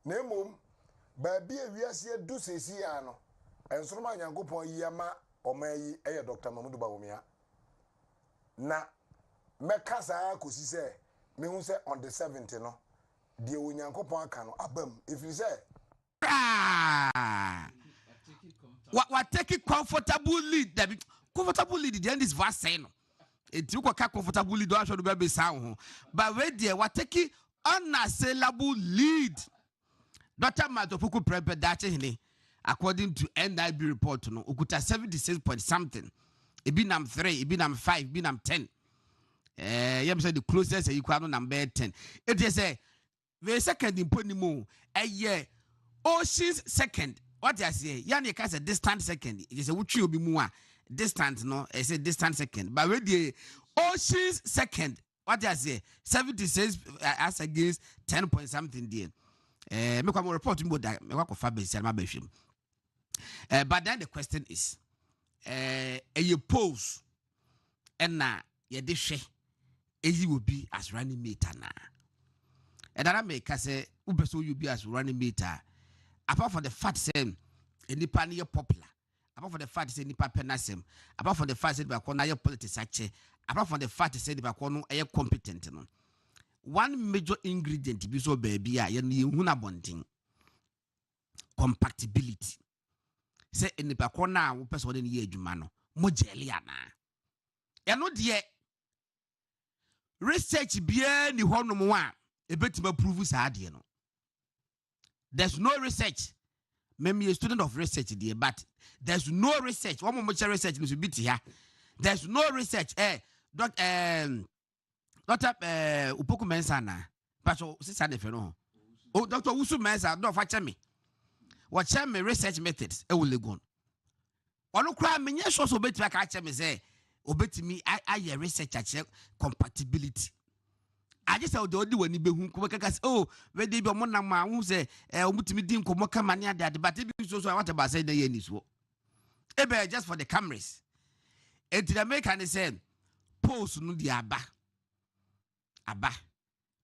Nemum baabi a wiase du sesi ya no ensoroma nyankopon yiyama omayi eye Dr. Mamudu Bawumia na meka saa kosi se mehu se on the 7th no de onyankopon aka no abam ifiri se what take it comfortable lead that comfortable lead the end is verse saying it you can comfortable lead do should be sound but where there what take it unassailable lead Dr. Matopuku prepare that according to NIB report no ukuta 76 point something it be number 3 it be number 5 it be number 10 you say the closest you can number 10 it is a the second in ponimu a year Ocean's second what I say yani can say distant second it is a which you be more distant no I say distant second but with the Ocean's second what I say 76 as against 10 point something there me come report me that me kwa fa base ma behwem but then the question is you pose and na ye de hwe eyi will be as running mate na and that make say ubeso you be as running mate apart from the fact say nipa na popular apart from the fact say nipa penasem apart from the fact say nipa ko na ye politics ache apart from the fact say nipa ko no ye competent no one major ingredient be so baby a ye hu na bonding compatibility say nipa ko na wo person de ye adwuma no mo jeli ana e no de research bia ni honom a ebetima prove sa de no. There's no research. Maybe a student of research there, but there's no research. One more research needs to be here. There's no research. Dr. Upoku Mensana, Pastor Sisane Feno. Oh, Dr. Usu Mensa, don't watch me. Watch me research methods. I will go. Ono cry me yes so bet me catch me say obet me I research at compatibility. I just said the only one be who come oh where they be on na who say omutimi din komo kamania that but so what about say the yen is wo ebe just for the cameras and the American say post no di aba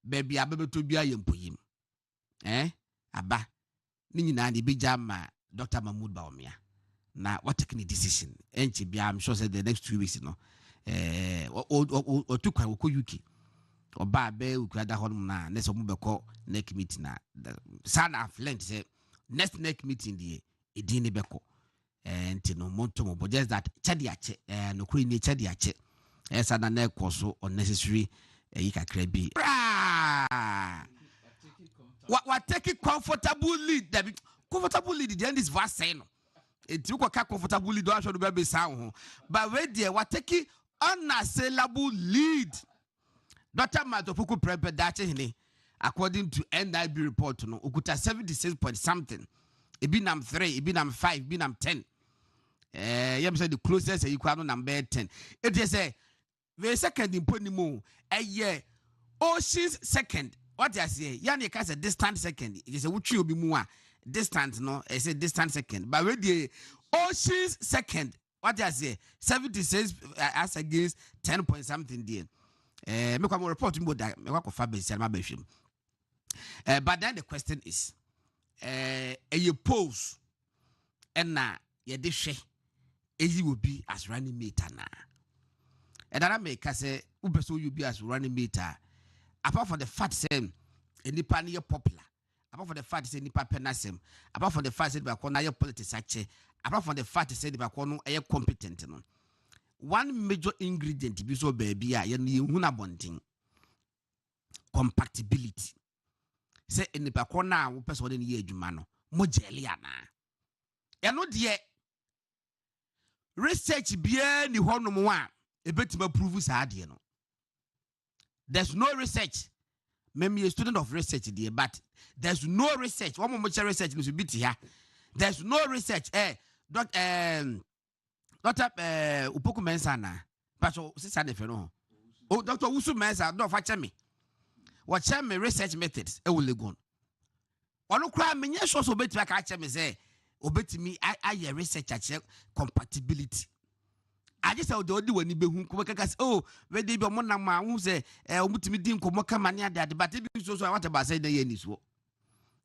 baby aba to bia yempoyim aba ni nyina de be jama Dr. Mamudu Bawumia na what taking a decision enchi bia I'm sure say the next 2 weeks no o to kwa ko UK oba be ukrada honum na next omu beko next meeting na sana affluent say next meeting die edin beko enti no monto mo just that chadi ache no kuri ni chadi ache sana na ekoso unnecessary kakra bi what take it comfortable lead that comfortable lead the end is verse saying enti you can comfortable lead do should be sound but where there what take it unassailable lead Dr. Matopuku prepare that according to NIB report no ukuta 76 point something it be number 3 it be number 5 it be number 10 you say the closest you can number 10 it is a the second in ponimu a year Ocean's second what I say yani can say distant second it is a which you be more distant no I say distant second but with the Ocean's second what I say 76 as against 10 point something there me come report me that me kwa fa base ma behwem but then the question is you pose and na ye de hwe eyi will be as running mate na and that make say ubeso you be as running mate apart from the fact say nipa na popular apart from the fact say nipa penasem apart from the fact say nipa ko na ye politics ache apart from the fact say nipa ko no ye competent no one major ingredient be so baby a ye hu na bonding compatibility say nipa ko na wo person de ye adwuma no mo jeli ana e no de research bia ni honom a ebetima prove sa de no. There's no research. Maybe a student of research there, but there's no research. One more research needs to be here. There's no research. Dr. Upoku Mensana, Pastor Sisane Feno. Oh, Dr. Usu Mensa, don't watch me. Watch me research methods. I will go. Ono cry me yes so bet me catch me say obet me I research at compatibility. I just said the only one be who come oh where they be on na who say omutimi din komo kamania that but so what about say the yen is wo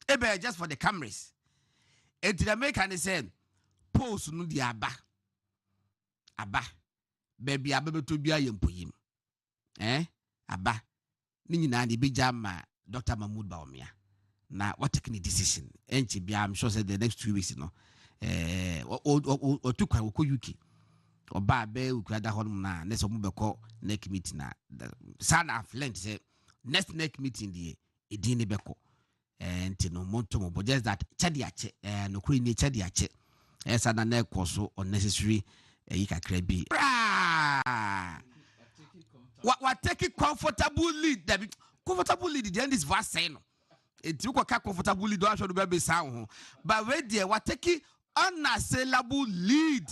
ebe just for the cameras. Enti the American say post no di aba. Baby abebeto bia yempoyim. Aba. Ni nyina de beja ma Dr. Mahmoud Bawumia. Na what taking a decision. Enchi bia I'm sure say the next 2 weeks or tukwa woko UK. Oba be ukada honum na next omu beko next meeting na sana have learned say next meeting the edini beko enti no monto mo just that chadi ache no kuri ni chadi ache sana na ekoso unnecessary yikakra bi what take it comfortable lead that comfortable lead the end is verse say no enti uko ka comfortable lead do asho do be sa ho but we there what take it unassailable lead.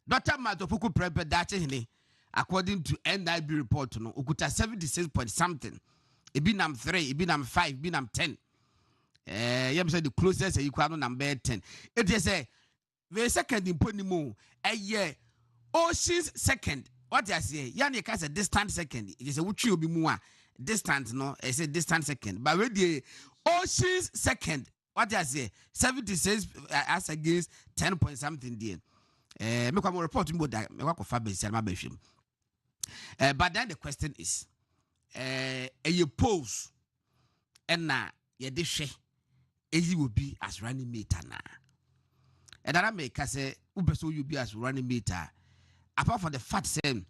Dr. Matopuku Prepper Dache, according to NIB report, no, Ukuta 76 point something. Ibinam 3, Ibinam 5, Ibinam 10. You say the closest you can number 10. It is a the second in Ponimu, a year. Ocean's second. What I say, Yanni has a distant second. It is a which will be more distant, no, I say distant second. But with the Ocean's second, what I say, 76 as against 10 point something there. Make one more report about that. Make one but then the question is, you pose, and now you dish, you will be as running meter now. And I make say, so you be as running meter. Apart from the fact saying,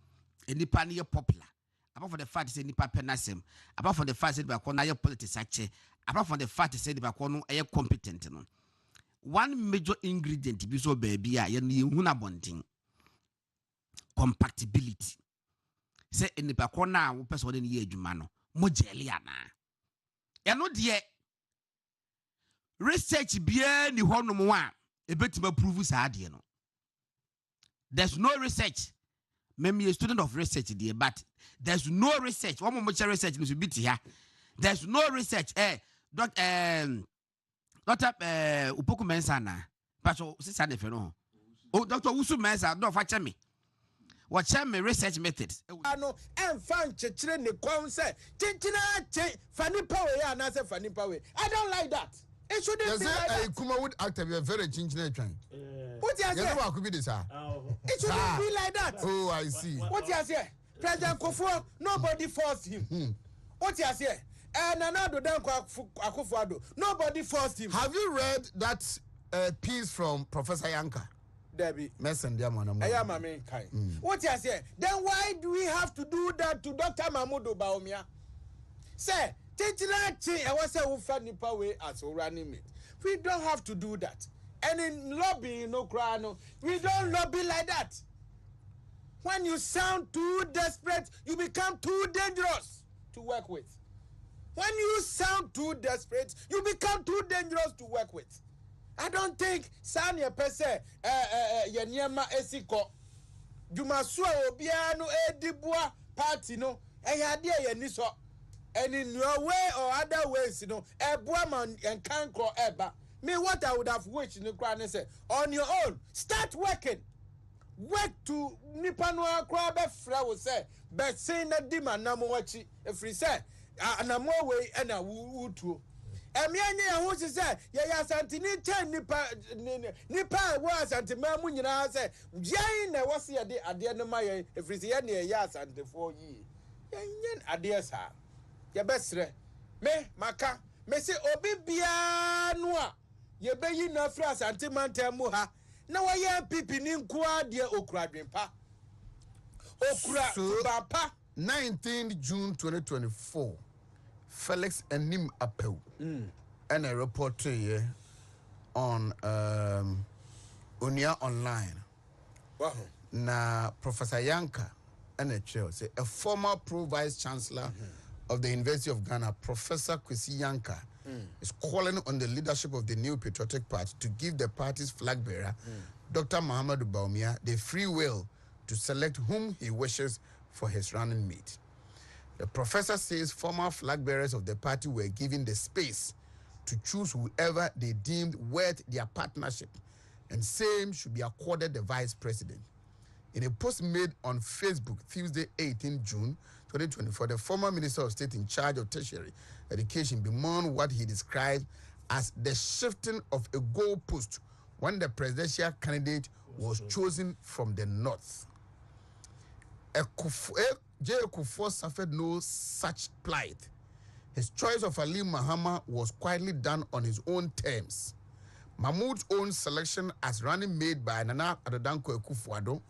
any pioneer popular. Apart from the fact saying, nipa penasem. Apart from the fact saying, you politics apart from the fact saying, you competent. One major ingredient be so baby bonding compatibility. Say in the bakona wo person ni adwuma no mo jeli ana. E no de research bia ni honom wa ebetima prove sa de no. There's no research. Maybe a student of research there, but there's no research. One more research no be here. There's no research. Dr. Upoku Mensana, Pastor Sisane Feno. Oh, Dr. Usu Mensa, don't fetch me. What me research methods? I know, and fan children, the concept. Fanny Power, and I said Fanny Power. I don't like that. It shouldn't be like that. Kuma would act a very ginger train. What you say? Could be this. It shouldn't be like that. Oh, I see. What you say? President Kufuor, nobody forced him. What you say? And another Akufo-Addo, nobody forced him. Have you read that piece from Professor Yanka? Debbie. Messenger man. I am a main kind. What you say? Then why do we have to do that to Dr. Mahmoud Bawumia? Say, I was a funny power as running mate. We don't have to do that. And in lobbying, no crano, we don't lobby like that. When you sound too desperate, you become too dangerous to work with. When you sound too desperate, you become too dangerous to work with. I don't think Sanya Pese Yanyama Esiko Jumasua Obiano Edibua party no Eyadia Yaniso and in your way or other ways, you know, a woman and can't call Eba. Me what I would have wished in the crowd and say, on your own, start working. Work to Nipanua Krabe Flower say, but saying that Dima Namowachi if we say. And I'm way and I would too. And me and who say, yeah, Santini 10 Nipa was Antimamun, I say, Jane, I was here at the end of my if we see any years and the 4 years. Yan, adieu, sir. Your best, me, Maka, me say, Obibianoa, ye be you no fras Antimanta Muha. Now I am peeping in qua, dear Okra Grandpa. Okra, Papa. 19th June 2024, Felix Enim Appel and a report here on Unia Online. Wow. Na Professor Yanka and a chair, say a former pro vice chancellor of the University of Ghana, Professor Kwesi Yanka, is calling on the leadership of the New Patriotic Party to give the party's flag bearer, Dr. Mahmoud Bawumia, the free will to select whom he wishes for his running mate. The professor says former flag bearers of the party were given the space to choose whoever they deemed worth their partnership, and same should be accorded the vice president. In a post made on Facebook Tuesday, 18 June 2024, the former Minister of State in charge of tertiary education bemoaned what he described as the shifting of a goalpost when the presidential candidate was chosen from the north. J. Kufuor suffered no such plight. His choice of Ali Mahama was quietly done on his own terms. Mahmoud's own selection as running mate by Nana Addo Akufo-Addo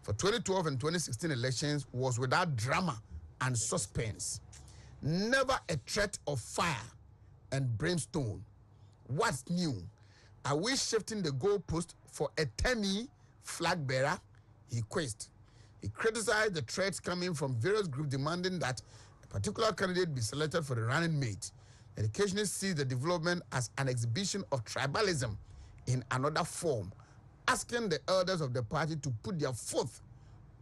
for 2012 and 2016 elections was without drama and suspense. Never a threat of fire and brimstone. What's new? Are we shifting the goalpost for a Temi flag bearer? He quizzed. He criticized the threats coming from various groups demanding that a particular candidate be selected for the running mate. The occasionally sees the development as an exhibition of tribalism in another form, asking the elders of the party to put their foot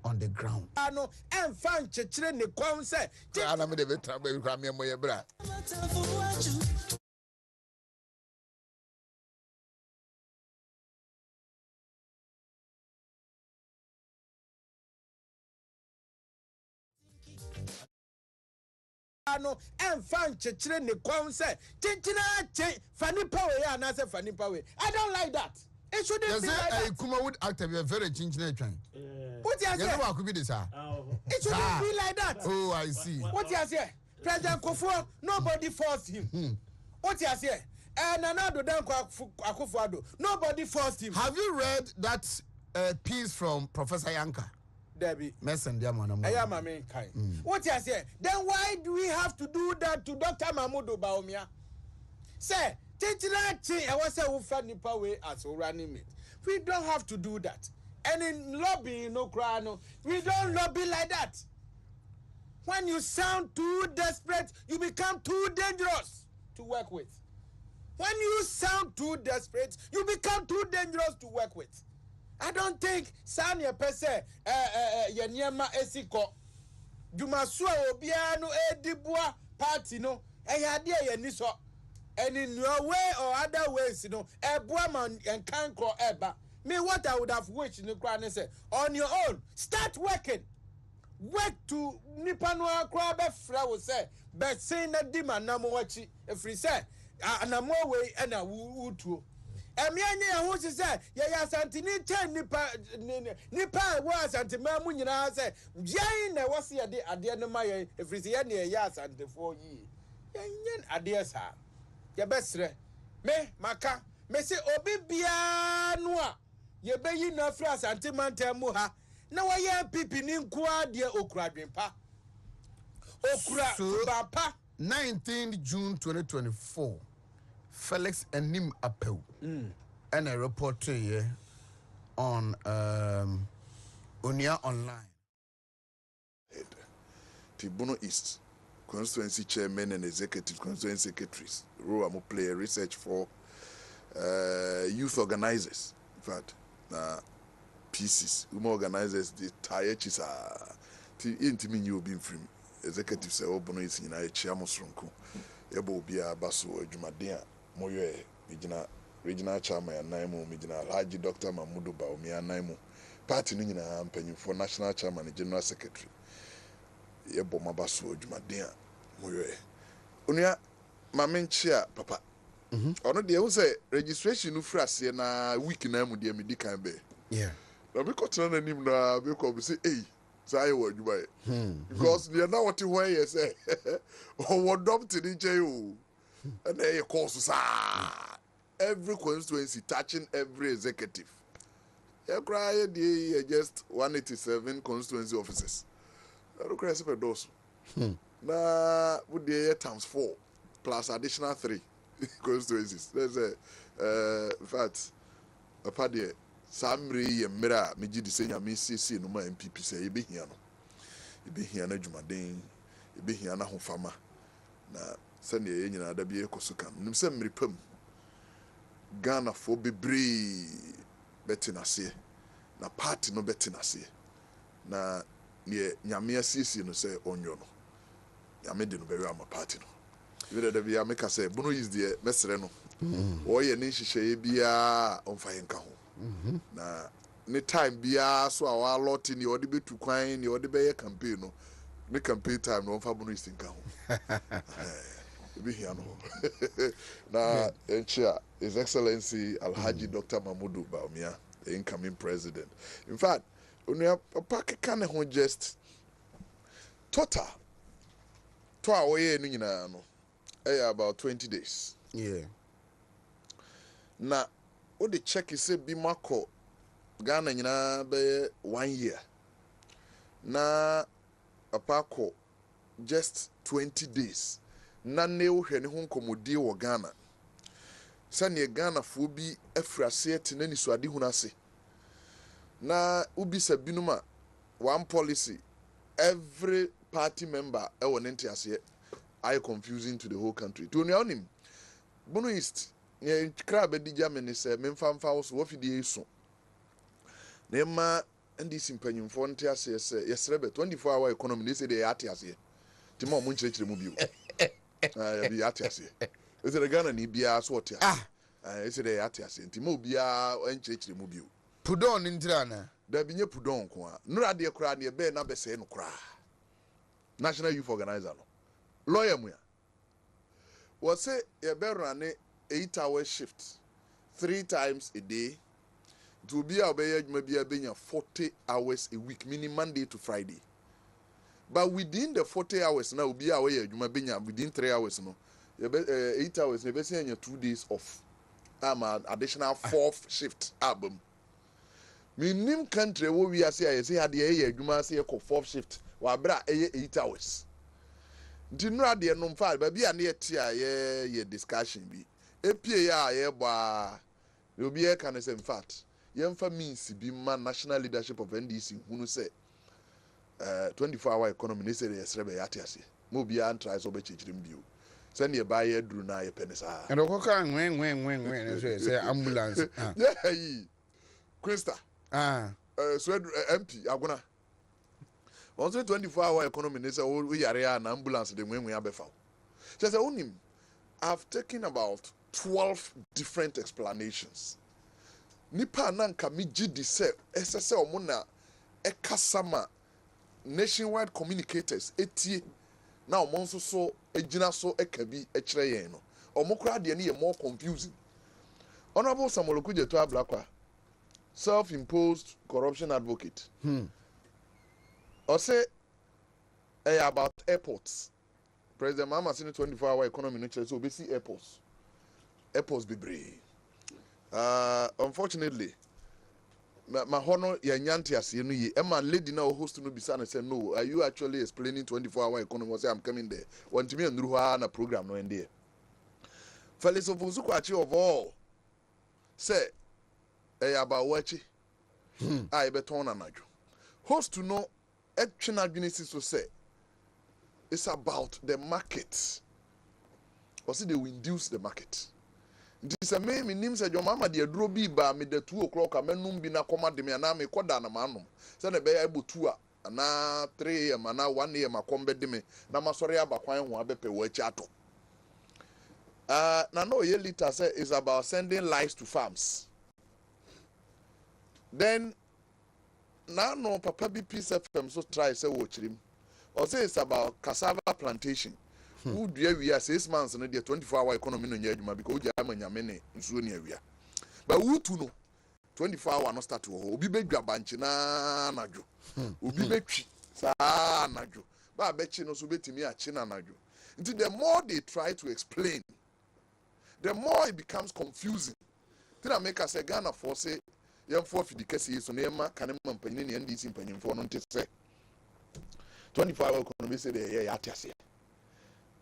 on the ground. No and fan chechire ne kwam say chinchina funny power ya na say funny power. I don't like that. It shouldn't be like that. Kuma would act a very chinchina train. What you say? Could be this. It shouldn't be like that. Oh, I see. What you say? President Kufuor, nobody forced him. What you say? And another Akufo-Addo, nobody forced him. Have you read that piece from Professor Yanka? Debbie. I am a main kind. What you say? Then why do we have to do that to Dr. Mahmoud Bawumia? Say, I was a funny power as running mate. We don't have to do that. And in lobbying, no crano, we don't lobby like that. When you sound too desperate, you become too dangerous to work with. When you sound too desperate, you become too dangerous to work with. I don't think Sanya Pese Yanyama Esiko Jumasua Obiano Edibua party no Eyadia Yaniso and in your way or other ways, Ebuaman and Kanko Eba. Me what I would have wished in the crown say on your own, start working. Work to Nipanwa Krabe Flower say, but say na dima namowachi if we say anamo way and a woo too. Emianya who say ya santini chen nipa was antimamu nyina say yen na wasi ade no maye if we say na ya sante for yi yen ade sa ya besre me maka me say obi bia no a ye beyi na fra sante mantam ha na wa ye pipi ni nkoa de okura dwempa okura bapa 19th June 2024 Felix Enim Apeu and a report here on Unia Online. Tibuno East, constituency chairman and executive constituency secretaries. Role am play research for youth organizers. In fact, pieces. Organizers the tire chisa. Intimi you been free. Executive say obono is in a chiamosronko. Ebo bia baso adwumaden a moyo regional chairman anaimu regional Haji Dr. Mahmoud Bawumia anaimu party no nyina mpanyimfo national chairman and general secretary ebo mabaso adwumaden a moyo onua mamenchia papa ono de hu say registration no frase na week na mu de medi kan be na me kotena na nim na be ko be say say what you buy because they are not what you wear you say or what dumped in jail and then you call every constituency touching every executive. You cry just 187 constituency officers. I don't cry for those. Now would the times 4 plus additional 3 constituencies. There's in fact a party. Samri Mira, Miji de Senya Missy, no more MPP say, be here. Be here na Jumaden, be here na Hofama. Na send ye in other be a Kosukan. Nimsem repum Ghana for be bree betting say. Na party no betting say. Na near Yamia Sisi no say on you no. Yamid no very ama party no. Either the Yamaka say, Bono is the Messereno. Or ye nishi she be on fire kaho. Na ne time bia so our lot in your debate to quine your debate campaign no me campaign time no fa bonus in ka ho Be here no. Now, His Excellency Alhaji Dr. Mahmudu Bawumia, the incoming president. In fact, when you pack kind of just total to our way about 20 days. Yeah. Now, what the check is say be Marco Ghana be 1 year. Na apako just 20 days. Na ne wo hwɛ ne ho nkɔmmɔdie wɔ Ghana. Sɛnea Ghanafoɔ bi afiri aseɛ te n'ani so ade hunu ase. Na ubi sɛ binom a one policy every party member ɛwɔ ne nte aseɛ ayɛ confusing to the whole country. To onua onim Bono East ne kra bɛdi gya me ne sɛ memfamfa wo so wɔfidie so. Na ma NDC mpanyimfoɔ nte aseɛ sɛ yɛsrɛ 24-hour economy ne sɛ de yɛate aseɛ. Nti ma ɔmo nkyerɛkyerɛ mu bio. Yɛbi yɛate aseɛ. Ɛsɛ de Ghana ne biara so ɔte aseɛ. Ɛsɛ de yɛate aseɛ. Nti ma obiara nkyerɛkyerɛ mu bio. Pudon intira na. Da bi nye pudon ko a. Nura de kora ne be na bɛsɛ no kora. National Youth Organizer no. Lawyer mu ya. Wɔ sɛ yɛbɛ run 8-hour shift 3 times a day. To be a maybe a 40 hours a week, meaning Monday to Friday. But within the 40 hours now, be away within 3 hours no, 8 hours. Never say 2 days off. An additional 4th shift album. Minim country where we are say had the you say 4th shift. Wabra 8 hours. Didn't know the non file, but be a near tier discussion be. APA ba. You'll be a can say fact. Yemfa means be man national leadership of NDC who say 24-hour economy ne say yesrebe yatiase mo bia try so be chichirim bio send your buy dru na ye penisa And okoka when say ambulance. yeah Krista so MP aguna on say 24-hour economy ne say we yare na ambulance de when abefa say onim I've taken about 12 different explanations. Nipa nanka mi gidi se esese omo na ekasama nationwide communicators etie na omo nso so egina so ekabi ekire yen no omo kra de ne ye more confusing. Honorable Samuel Okujeto Ablakwa, self-imposed corruption advocate. Or say about airports. President Mama seen 24-hour economy no so be see airports be brave. Unfortunately, my honor yanyanti asiye no ye. Emma lady na host no bisa na say no. Are you actually explaining 24-hour economy? Say I'm coming there. Wontumi nduru ha na program no ende. Felix Ofosu of all say about wachi. I beton anaju. Host to know etchina adwinisi so say it's about the market. Or say they will induce the market. This a me name said your mama dear dro bi ba me the 2 o'clock a menum bi na koma de me na me koda na manum. Say na be able 2 na 3 am na 1 am akombe de me na masori aba kwan ho abepe wo achi ato. Na no ye later say is about sending lives to farms. Then now no papa bi peace FM so try say wo chirim. Or say it's about cassava plantation. Who do we are 6 months and the 24-hour economy no nyaduma because we are manyamene nsuo ne awia. But who to know 24-hour no start to obi be dwabanche na anadwo. Obi betwi sa anadwo. Ba bechi no so betimi achi na anadwo. Until the more they try to explain, the more it becomes confusing. Then I make us say Ghana for say yam for fi dikesi so na ma kanema mpanyine ne NDC mpanyimfo no ntese 24-hour economy say dey yatiase.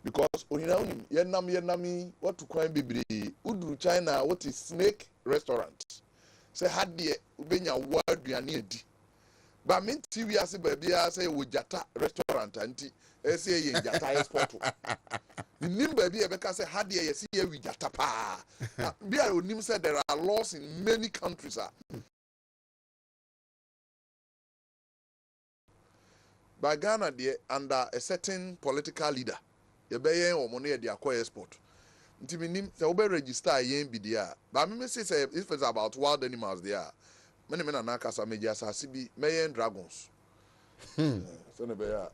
Because yenami what to crime bebre udru China what is snake restaurant say had the ubenya word duane edi ba menti wi ase ba bia say wojata restaurant anti say ye jata export nim ba bia be ka say had the ye see ye jata pa bia onim say there are laws in many countries by Ghana there under a certain political leader yebeye omo no ye de akọ export nti minim se obe register yen bi dia ba me say if it's about wild animals there many men na kasa meji asase bi meyen dragons so ne be ya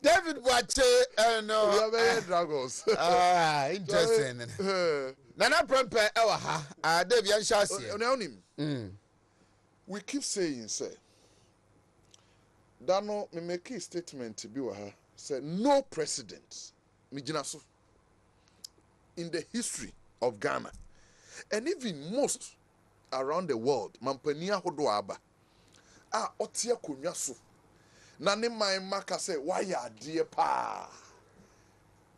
David Wache, We are very dragons. Interesting. Nana Prempe, David Yanshasi. We keep saying, say, Dano, me make a statement to be say no precedent, Mijinaso, in the history of Ghana, and even most around the world, Mampania Hodoaba, Otia Kunyasu. Nane my maka say, why ya dear pa?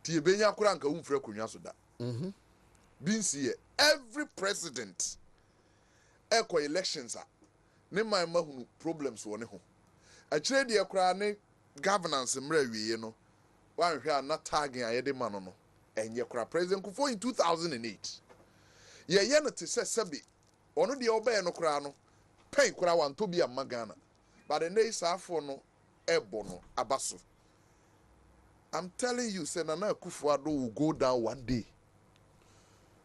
Tiebenya Kuranka umfre Kunyasu da. Binsi, every president, echo elections are. Ne my mahu problems one ho. A trade ya krane governance mrewie no. One here not tagging a yede manono. And ye kra president Kufo in 2008. Ye no te se sebi. Ono de obey no kra no. Pen kra wan to be a magana. But the next half no ebono abaso. I'm telling you, Nana Akufo-Addo will go down one day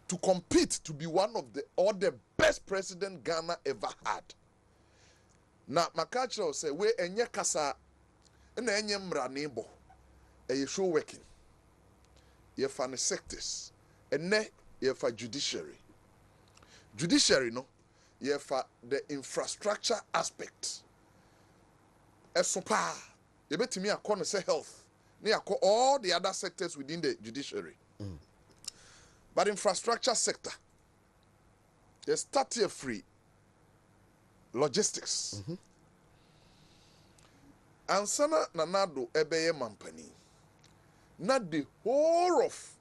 to compete to be one of the best president Ghana ever had. Now, Makacho say, we enye kasa, enye mranebo, ye show working. Ye fa the sectors, ene ye fa judiciary. Judiciary no, ye fa the infrastructure aspect. Esopa, ye betimi akon say health. Ni akon all the other sectors within the judiciary. But infrastructure sector, they start here free. Logistics. And sana nanado ebeye mampani. Not the whole of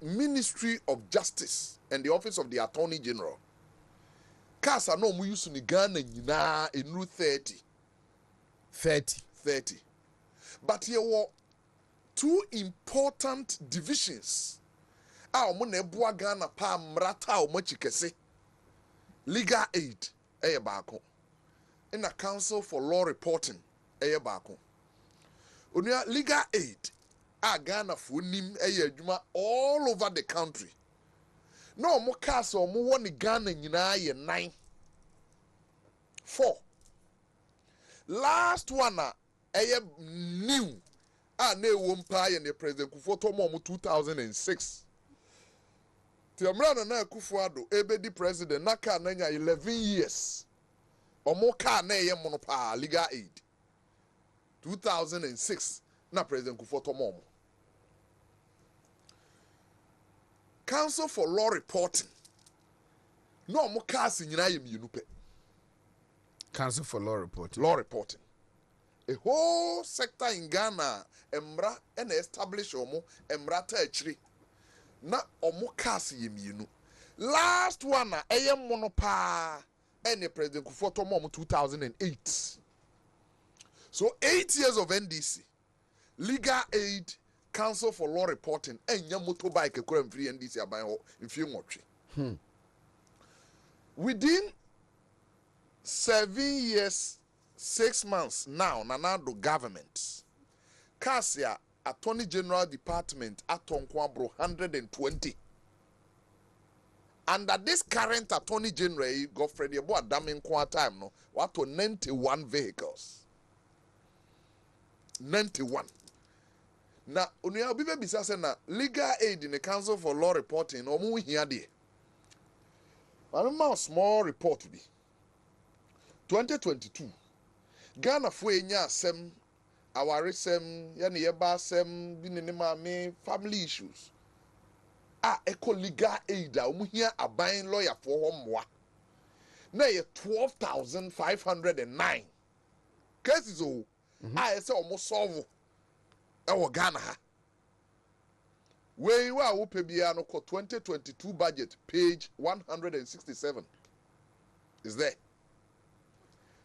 Ministry of Justice and the Office of the Attorney General. Kasa no mu yusu ni Ghana nyina enu 30. But here were two important divisions. Omo na ebua Ghana pa mrata omo chikese. Legal aid eye baako. In a Council for Law Reporting eye baako. Onia legal aid Ghana fo nim eye adwuma all over the country. No omo case omo woni Ghana nyina ye 9. 4. Last one eye new na ewompa ye ne President Kufuor mo 2006. Tiamrana na Akufo-Addo ebedi president naka nanya 11 years. Omo ka na ye mono pa legal aid. 2006 na President Kufuor tomo. Council for Law Reporting. No omo ka si nyina ye mienu pe. Council for Law Reporting. Law Reporting. A whole sector in Ghana emra and establish omo emra ta achiri. Na omo cast ye mienu. Last one na eye mono pa any President Kufuor tomo 2008. So 8 years of NDC. Legal aid, Council for Law Reporting, enya motorbike ekura mfiri NDC aban ho mfiri nwotwe. Within 7 years 6 months now nanado government Kasia Attorney General Department Atonkwabro 120. Under this current Attorney General, Godfrey Yebo Adamin kwa time no, wato 91 vehicles. 91. Na unia obibe bisa se na legal aid in the Council for Law Reporting omu hia de. But small report be. 2022. Ghana fo enya asem awaresem yani yeba asem bi ne maame family issues eco legal aid omuhia aban lawyer for ho mmoa na ye 12,509 cases o ese omo solve e Ghana ha we wa wo pe bia no 2022 budget page 167 is there.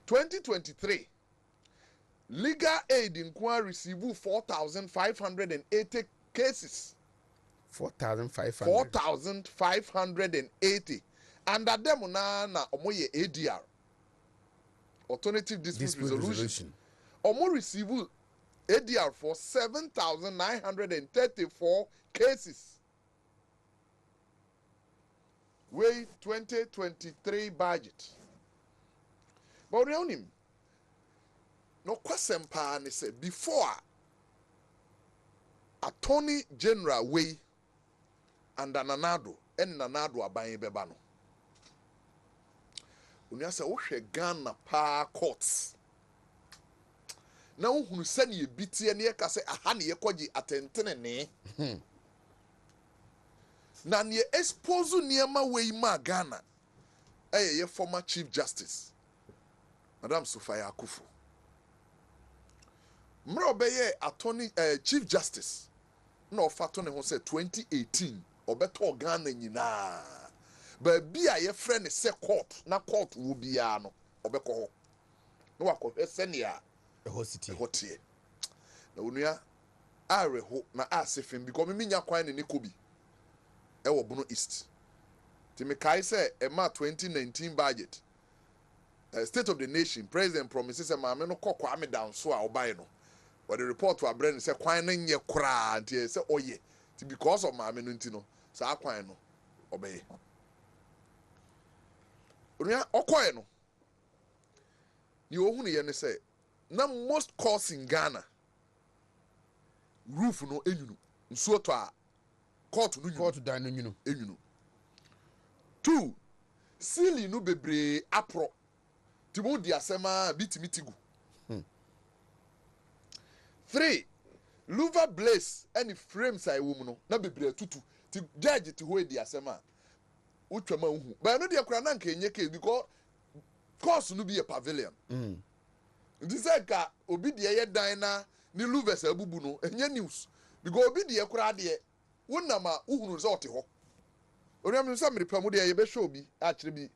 2023 legal aid inquiry received 4,580 cases. 4,500. 4,580. Under them na omoye ADR. Alternative Dispute Resolution. Omo received ADR for 7,934 cases. Way 2023 budget. But on him. No question pa ne say before attorney general way and nanado and nanado aban beba no onua sɛ wohwɛ Ghana pa courts na wohunu sɛ ne yɛbitie ne yɛka sɛ aha ne yɛkɔgye atɛntene ne na ne expose nneɛma wei ma Ghana ɛyɛ yɛ former chief justice Madam Sofia Akufo mmerɛ ɔbɛyɛ attorney chief justice na ɔfa to ne ho sɛ 2018 ɔbɛtɔ Ghana nyinaa baabi a yɛfrɛ ne sɛ court na court wo biara no ɔbɛkɔ hɔ na wakɔhwɛ sɛnea ɛhɔ teɛ na onua awerɛho na asefem because me nya kwan ne ne kɔ bi ɛwɔ Bono East nti mekae sɛ ɛma 2019 budget State of the Nation president promises sɛ maame no kɔ Kwame Danso a ɔbae no wɔde report to abrɛ no sɛ kwan no nyɛ koraa nti sɛ ɔyɛ nti because of maame no nti no saa kwan no ɔbɛyɛ onua ɔkɔɛ no ne ɔhunu yɛ ne sɛ na most courts in Ghana roof no enyunu nsuo tɔ a court no enyunu 2 ceiling no bebree apro ti mo di asɛm a bitimi tigu 3 louver blaze any frames a ɛwɔ mu no na bebree tutu ti judge ti ho di asɛm a wotwa ma hu ba no de akura na nka enye case because course no bi yɛ pavilion nti sɛ ka obi de yɛ dan na ni louvers abubu no enye news because obi de akura de wonam a uhunu sɛ ɔte hɔ onam nsa miripa mu de yɛ bɛhwɛ obi a kyerɛ bi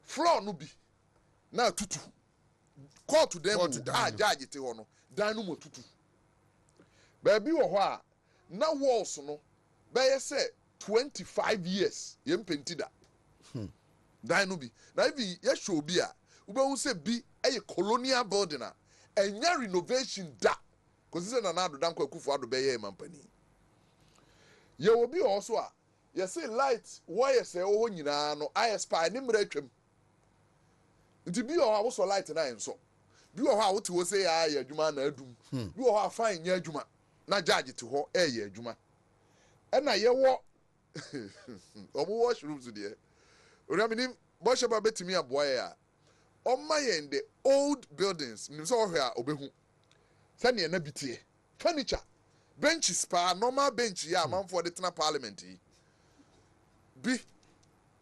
floor no bi na tutu court dem a judge te hɔ no dan no mo tutu baabi wɔ hɔ a na walls no bɛyɛ sɛ 25 years yɛn penti da dan no bi na ebi yɛhwɛ obi a wobɛhu sɛ bi ɛyɛ colonial building a ɛnya renovation da kɔsi sɛ Nana Addo Dankwa Akufo Addo bɛyɛ mampani yɛwɔ bi wɔ so a yɛsɛ light wɔyɛ sɛ ɛwɔ hɔ nyinaa no ayɛ spy ne mmerɛ atwam nti bi wɔ hɔ a wosɔ light na ɛnsɔ bi wɔ hɔ a wote hɔ sɛ yɛayɛ adwuma na adum bi wɔ hɔ a fine nyɛ adwuma na judge te hɔ ɛyɛ adwuma ɛna yɛwɔ ɔmo washrooms deɛ ɔnamini bɔhyɛ ba bɛtumi aboa yɛ a ɔma yɛn the old buildings nim sɛ ɔhwɛ a ɔbɛhu sɛnea na bi teɛ furniture benches paa normal bench yi a amanfoɔ de tena parliament yi bi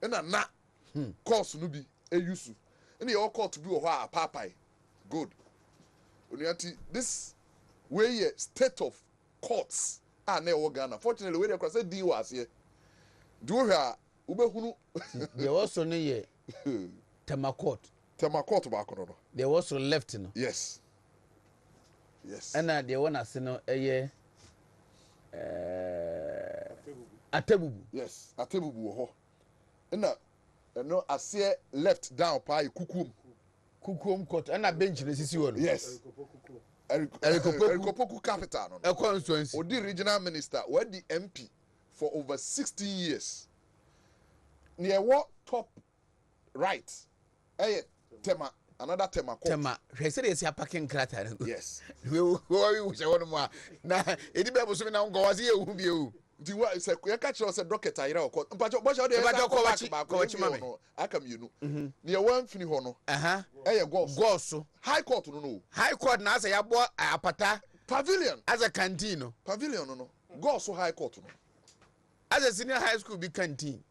ɛna na course no bi ɛyusu ɛna yɛwɔ court bi wɔ hɔ a apaapae good onuanti this wey yɛ state of courts a na ɛwɔ Ghana fortunately wey yɛ kora sɛ din wɔ aseɛ di wo hwɛ a wobɛhunu deɛ wɔsɔ no yɛ tema court baako no deɛ wɔsɔ left no yes ɛna deɛ wɔ n'ase no ɛyɛ Atebubu yes Atebubu wɔ hɔ ɛna ɛno aseɛ left down paa yɛ kukuom court ɛna bench no sisi hɔ no yes Erikopoku capital no ɛkɔ nsuansi odi regional minister wadi MP for over 16 years near what top right ɛyɛ another tema court hwɛ sɛ deɛ si apake nkrataa no yes wɔwi hyɛ hɔ no mu a na ɛdi bɛ bosom na nkɔwɔ se yɛhu bi ɛwu nti wa sɛ yɛka kyerɛ sɛ dɔkɛta ayerɛ ɔkɔ mpatwɛ bɔhyɛ wode kɔwakyi ma me aka mmienu neɛ wɔamfini hɔ no ɛyɛ gɔs so high court no high court na asɛ yɛabɔ apata pavilion as a canteen no pavilion no gɔs so high court no as a senior high school bi canteen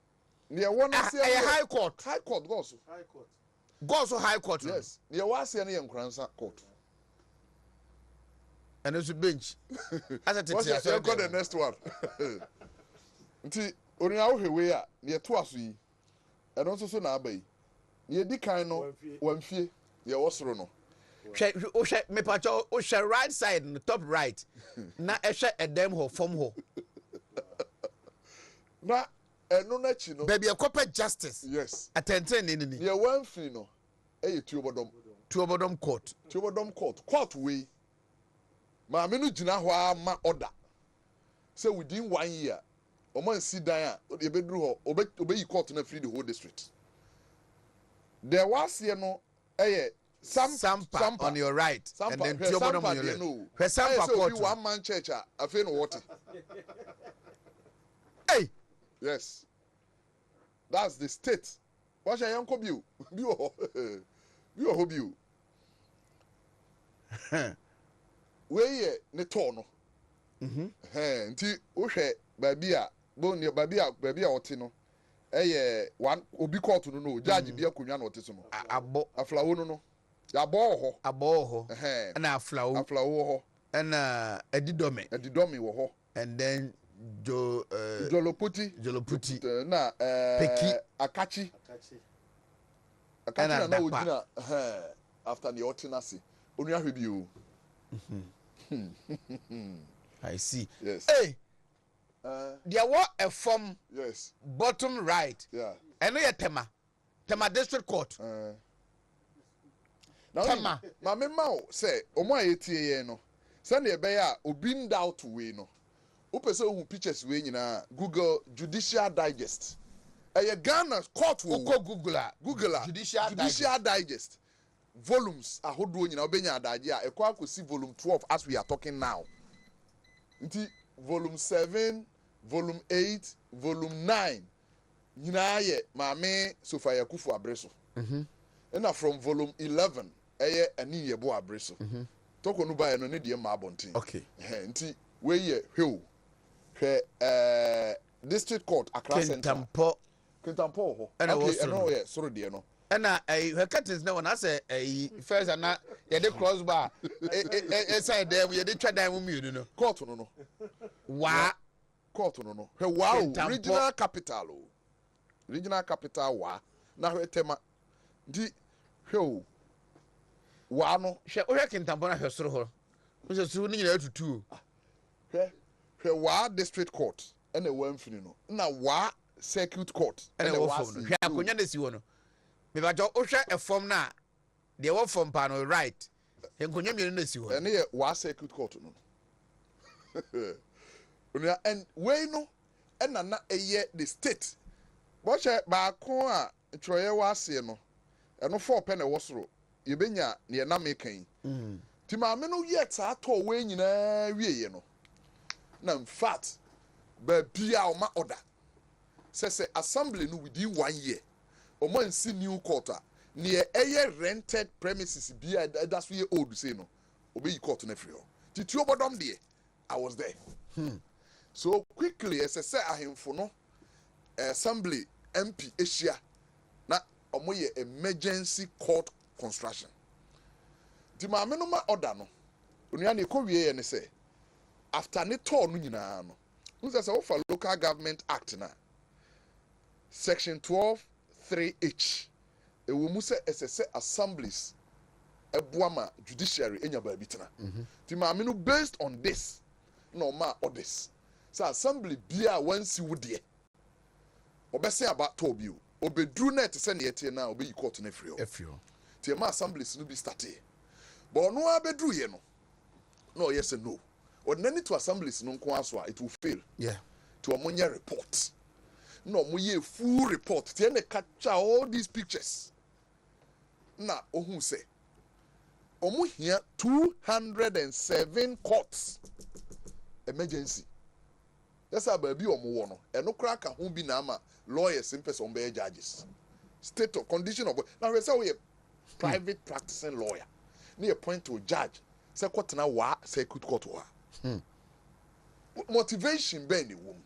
neɛ wɔ no aseɛ ɛyɛ high court gɔs so high court no yes neɛ wɔ aseɛ no yɛ Nkoransa court and also bench as a what's the next one nti onua wo hwewe a ne to aso yi ɛno nso so na aba yi ne di kan no wamfie ye wo soro no hwɛ mepacho hwɛ right side no top right na ɛhwɛ ɛdam ho fam ho na ɛno na chi no baby ɛkɔpɛ justice yes atɛntɛn ne ni ye wamfie no ɛyɛ tuobodom court we maame no gyina hɔ a ma order say within 1 year oman si dan a yebeduru hɔ obeyi court na free the whole district there was here no Sampa on your right. Sampa, and then hwɛ Tiobodom Sampa on your deɛ left. no. Hwɛ Sampa Ɛyɛ sɛ court. obi one man church afei no what? Hey! Yes. That's the state. Watch a young cobio. You are hobby. Where ne tono. Nti wohwɛ baabi a baabi a ɔte no ɛyɛ one obi court no judge bi akonwa na ɔte so no Abo aflawo no yabɔ hɔ and aflawo hɔ and edidome wɔ hɔ and then jolopoti na Peki. akachi And na Adapa. ogina after the ɔte onua hwɛ bi o I see. yes Hey! There was a form yes bottom right. yeah And no Tema District Court. now Tema. ma me ma o say omo ayetie ye no send e be ya obi ndoubt we no wopɛ sɛ ohu pictures we nyina Google Judicial Digest Ghana court wo Google Judicial Digest volumes ahodoɔ nyina obenya adagye a ɛkɔ akɔsi volume 12 as we are talking now nti volume 7 volume 8 volume 9 nyina yɛ maame Sofia Kufu Abreso ɛna from volume 11 ɛyɛ ani yɛbo Abreso toko no ba no ne deɛ ma abɔnten Okay. nti we yɛ hwɛ district court Accra Central Kintampo ho Ɛna ɛwɔ okay soro no. ɛno yɛ soro deɛ no And her curtains now when I say first and now you the crossbar inside there you did try that with me you know. court no Wa court no hwɛ wa o Kintampo. regional capital wa na hwɛ tema di hwɛ o wa no she o Kintampo na hwesoro ho. O se suru ni nyina tutu o. hwɛ wa district court ɛna ɛwɔ mfini no na wa circuit court And ɛna ɛwɔ wa fam no. Hwɛ akonya na si wo no. Me ba jo o hwɛ a form na de ɛwɔ fam pa no right. Nkonya mi na si wo. ɛne yɛ wa circuit court no and we no ɛna na ɛyɛ the state bɔhyɛ baako a ntwerɛeɛ wɔ aseɛ no ɛno fɔ pɛ na ɛwɔ soro yɛbɛnya neɛ nam kan nti maame no yɛ saa tɔɔ wei nyinaa wieɛ no na in fact baabi a ɔma order sɛ assembly no within 1 year ɔma nsi new court a neɛ ɛyɛ rented premises bi a ɛda so yɛ old sei no ɔbɛyi court no afiri hɔ nti Tiobodom deɛ I was there so quickly ɛsɛ sɛ ahemfo no assembly MP ahyia na ɔmo yɛ emergency court construction nti maame no ma order no onua ne ɛkɔ wie yɛ ne sɛ after ne tɔɔ no nyinaa no n sɛ sɛ wofa local government act na section 12(3)(h ɛwɔ mu sɛ ɛsɛ sɛ assemblies ɛboa ma judiciary enya baabi tena nti maame no based on this na ɔma orders sɛ assembly bia a wansi wo deɛ ɔbɛsɛ aba tɔɔ bio obɛduru na ɛte sɛ neɛ ɛteɛ na ɔbɛyi court no afiri hɔ Efio. nti ɛma assemblies no bi startee but ɔno a bɛduruyɛ no na ɔyɛ sɛ no ɔde n'ani to assemblies no nko aso a it will fail Yeah. to ɔmo nyɛ report na ɔmo yɛ full report tiɛ na capture all these pictures na ohun sɛ ɔmo hia 207 courts emergency yɛsɛ baabi ɔmo wɔ no ɛno koraa ka ho bi na ama lawyers mpɛ sɛ ɔmo bɛyɛ judges state of condition of na hwɛ sɛ woyɛ private practicing lawyer ne yɛ point to judge sɛ kɔtena waa circuit court wɔ ha motivation bɛn ne wɔ mu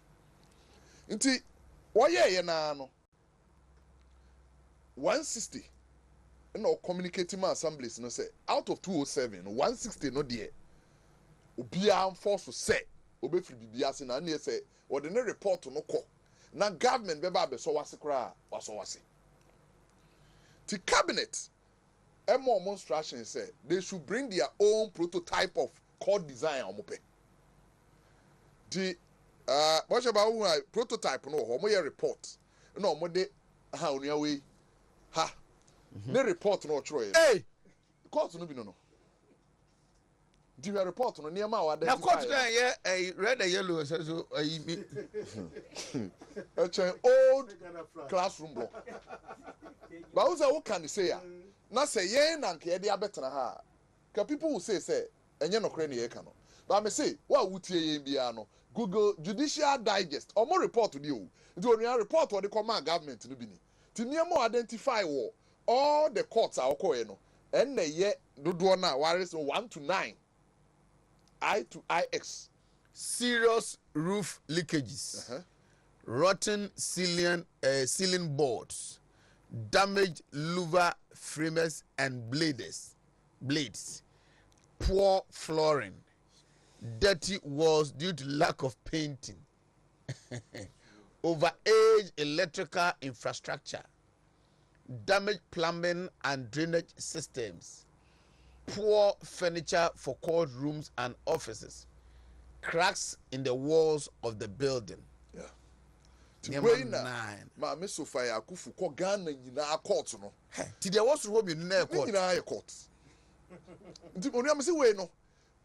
nti wɔyɛɛyɛ naa no 160 ɛna ɔcommunicate ma assemblies no sɛ out of 207 no 160 no deɛ obiara mfɔ so sɛ obɛfiri biribi ase na ne yɛ sɛ wɔde ne report no kɔ na government bɛba abɛsɔ wase koraa wasɔ wase ti cabinet ɛma ɔmo instruction sɛ they should bring their own prototype of court design a ɔmo pɛ ti bɔhyɛ ba wo a prototype no wɔ hɔ ɔmo yɛ report na ɔmo de ha onua wei ha ne report no ɔtwerɛ yɛ Hey, court no bi no di hwɛ report no nneɛma a wɔadɛ na court na ye red and yellow so ɛkyɛn old old classroom block. But also what can you say? Na say yen na nke de abetena ha. Ka people will say enye no kre na ye ka no. But me say what wutie yen bia no. Google Judicial Digest or more report to you. The only report or the command government no bi ni. Ti niamo identify wo all the courts are okoye no. En na ye dodo na waris 1 to 9. I to IX. Serious roof leakages, rotten ceiling boards, damaged louver framers and blades, poor flooring, dirty walls due to lack of painting, overaged electrical infrastructure, damaged plumbing and drainage systems, poor furniture for courtrooms and offices, cracks in the walls of the building. Yeah. Number 9. Ma me so fire akufu ko Ghana nyina court no. Ti there was home in na court. Nyina ye court. Nti oni am say we no.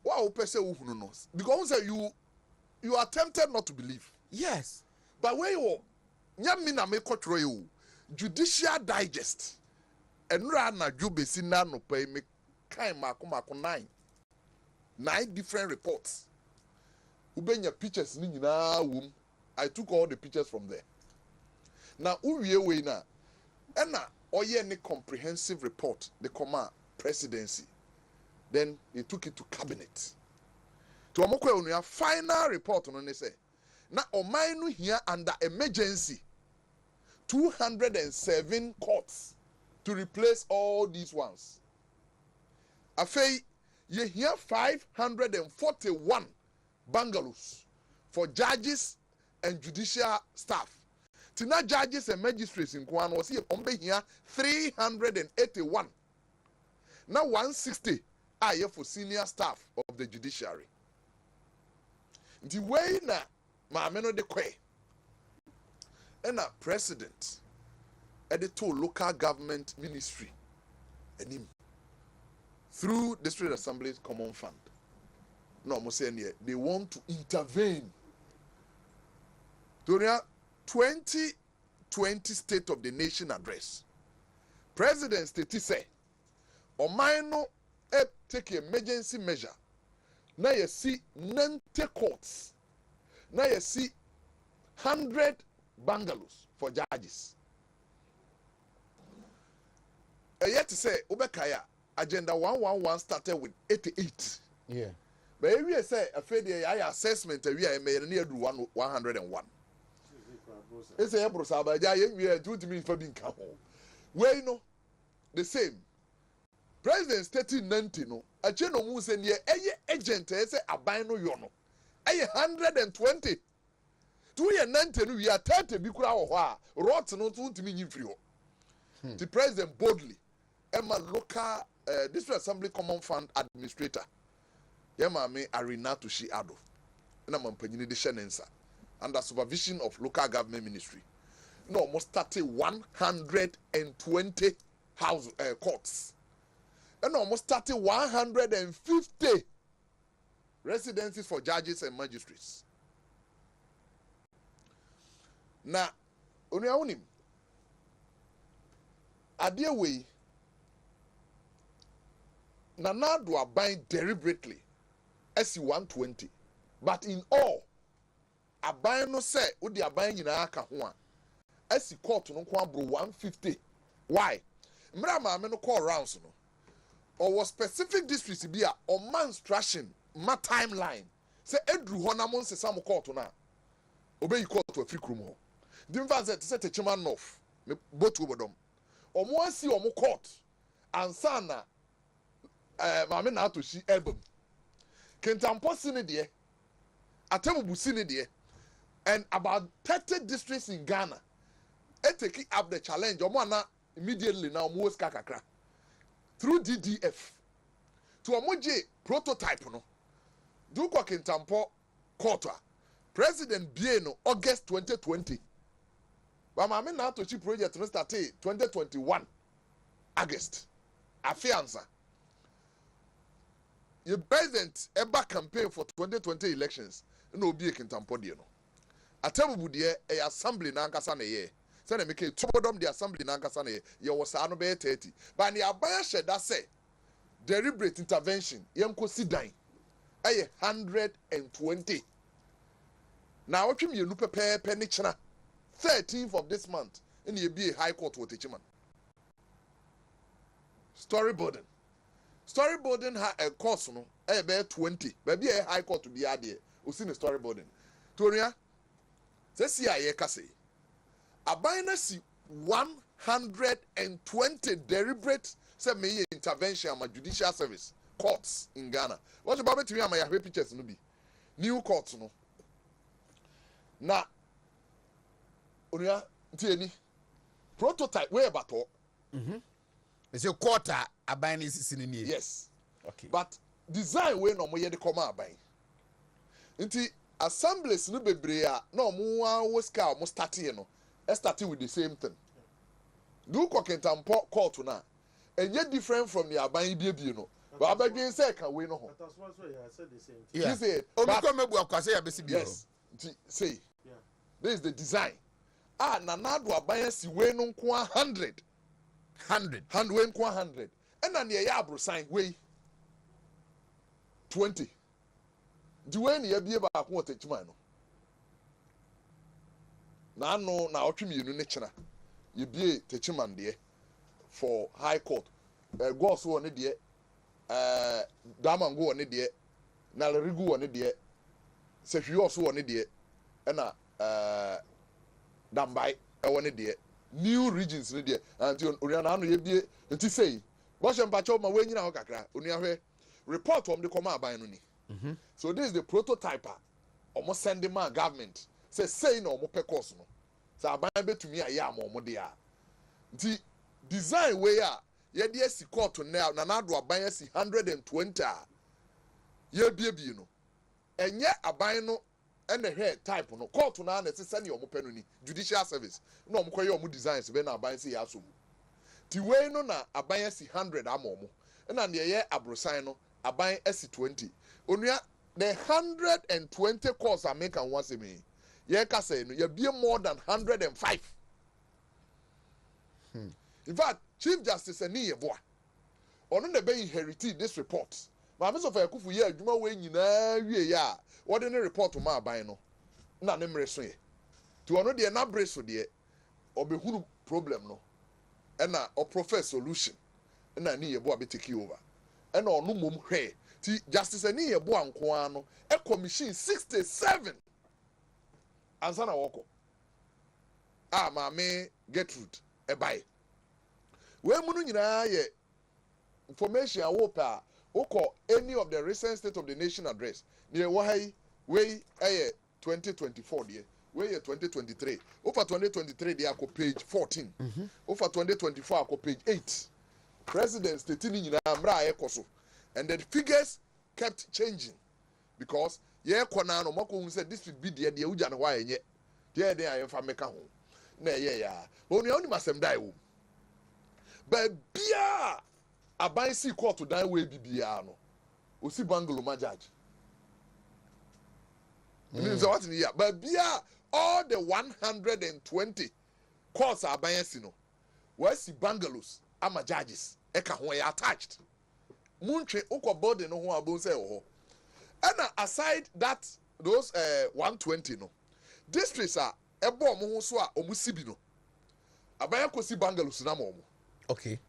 Wa o pese wo hunu no. Because say you are tempted not to believe. Yes. But where you nyam na me kotro you. Judicial Digest. Enra na dwobesi na no pay me kan mako 9. 9 different reports. Ubenya pictures ni nyina wom. I took all the pictures from there. Now uwie we na ena oye ni comprehensive report the command presidency. Then they took it to cabinet. To amokwe onua final report no ne say na oman no here under emergency 207 courts to replace all these ones. Afei ye here 541 bungalows for judges and judicial staff. Tina judges and magistrates in Kwan was here here 381. Now 160 are here for senior staff of the judiciary. The way na maameno de kwe and a president editor local government ministry and him through district assembly's common fund. No, I'm saying here they want to intervene. During 2020 State of the Nation address, President Steti say, "Omaino take emergency measure. Now you see 90 courts. Now you see 100 bungalows for judges." Yet to say, Ubekaya agenda 111 started with 88. Yeah. But we say a fair assessment we are near 101. It's a Brosaba, we are 2 minutes for being come home. Well, you know, the same. President Steti Nantino, a channel moves and ye agent, a bino yono. 120. 2 years 19, we are 30 bikura, rot no 2 minutes free. The president boldly, Emma local district assembly common fund administrator. Yema me arena to she ado. Na mampanyini de shenensa. Under supervision of local government ministry. No, almost 120 house courts. And almost 150 residences for judges and magistrates. Na onia unim. Adia way na do aban deliberately SC120, but in all aban no say odi aban nyina aka ho a SC court no kwa bro 150. Why? Mra maame no call rounds no or was specific districts be a or man stration ma timeline say edru ho na mo nsesa mo court na obey court to free krum ho dim fa say techima north me botu bodom o mo asi o mo court ansa na maame na to shi album Kentampo sini de Atemubu sini de and about 30 districts in Ghana taking up the challenge omo na immediately now omo kakra through DDF to omoje prototype no do kwa Kentampo quarter President Bieno August 2020 but maame na to shi project no start 2021 August afianza your president ever campaign for 2020 elections no be a Kentampo de no Atemubu de assembly na nkasa na ye Send make a tobodom the assembly nankasane, you was no be 30. But the abaya shed that say deliberate intervention, yamko sidine. 120. Now what you look prepare penny 13th of this month in the be a high court with the storyboarding. Storyboarding ha a course no be 20. Maybe a high court to be added. We see the storyboarding. Toria says CIA kase. Abina si 120 deliberate say me intervention my judicial service courts in Ghana. What about to me my pictures no be new courts no. Na onia ntieni prototype where bato. It's a quarter abine is in here. Yes. Okay. But design way no mo ye de come abine. Nti assemblies no bebre a no mo wa ska mo start here no. Starting with the same thing. Do Kokentampo court na. And yet different from the abine bie no. But abegin say can we no ho. That's what I said the same Yeah. You say Omiko mebu akwase ya besi bio. yes. Say. Yeah. This is the design. Na do abine si we no nko 100. 100. Hand we nko 100. And na ne ya abro sign we 20. The way ne ya bie ba ko otechima no. Na no na otwemienu ne kyena. Ye bie techima de for high court. Go so ne de damango ne de na lerigu ne de sehwi so ne de na dambai e ne de new regions ne de anti onia na no ye bie nti sei bo hye mpacho ma we nyina ho kakra onia hwe report om de come aban no ni so this is the prototype omo send ma government say na omo pe course no say aban betumi aye am omo de a nti design way a ye de asi court now na na do aban asi 120 a ye bie no enye aban no and the hair type no court na na send your omo pe no ni judicial service na omo koye omo designs be na aban say aso ti we no na aban asi 100 am omo na ne ye abrosan no aban asi 20 onua the 120 course American once me ye ka say no ye be more than 105 in fact Chief Justice Ani Yeboah ono na be inherited this report ma me so fa Akufu ye adwuma we nyina wie ya what the report ma aban no na ne mre so ye ti ono de na bre so de obehuru problem no na o profess solution na Ani Yeboah be take over na ono mom hwe ti Justice Ani Yeboah nko ano e commission 67 ansa na woko ma me Gertrude e bai we munu nyina ye information awopa woko any of the recent state of the nation address ne wo hai we 2024 de we 2023 over 2023 de akọ page 14 over 2024 akọ page 8 president state ni nyina mra ekoso and the figures kept changing because ye kona no mako say this would be the uja no wa enye de ayen fa meka ho na ye ya oni oni masem dai wo ba bia aban si court dan we bibia no osi bangalo ma judge means what in here but bia all the 120 courts aban si no we si bangalos ama judges e ka ho ya attached muntwe ukọ body no ho abon say ho and aside that those 120 no districts are ebo omo ho so a omo sibi no aban akosi bangalos na mo Okay.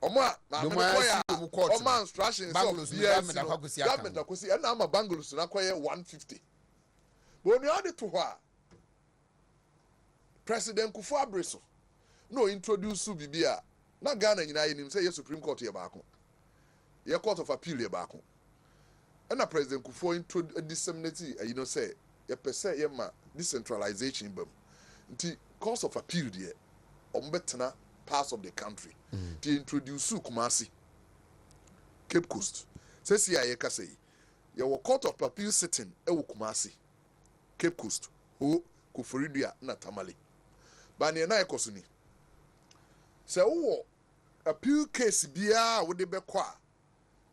Omo na me koya omo instructions Bangalos government akosi and ama bangalos na koye 150 but oni ade to ho a President Kufu Abreso no introduce bibia na Ghana nyina yenim say Supreme Court ye baako ye Court of Appeal ye baako and President Kufu introduce disseminate you know say ye pese ye ma decentralization bam nti Court of Appeal de ombetena parts of the country to introduce Kumasi Cape Coast say si aye ka say ye wo Court of Appeal sitting e wo Kumasi Cape Coast ho Koforidua na Tamale ba ne na ekoso ni say wo appeal case bia wo de bekọ a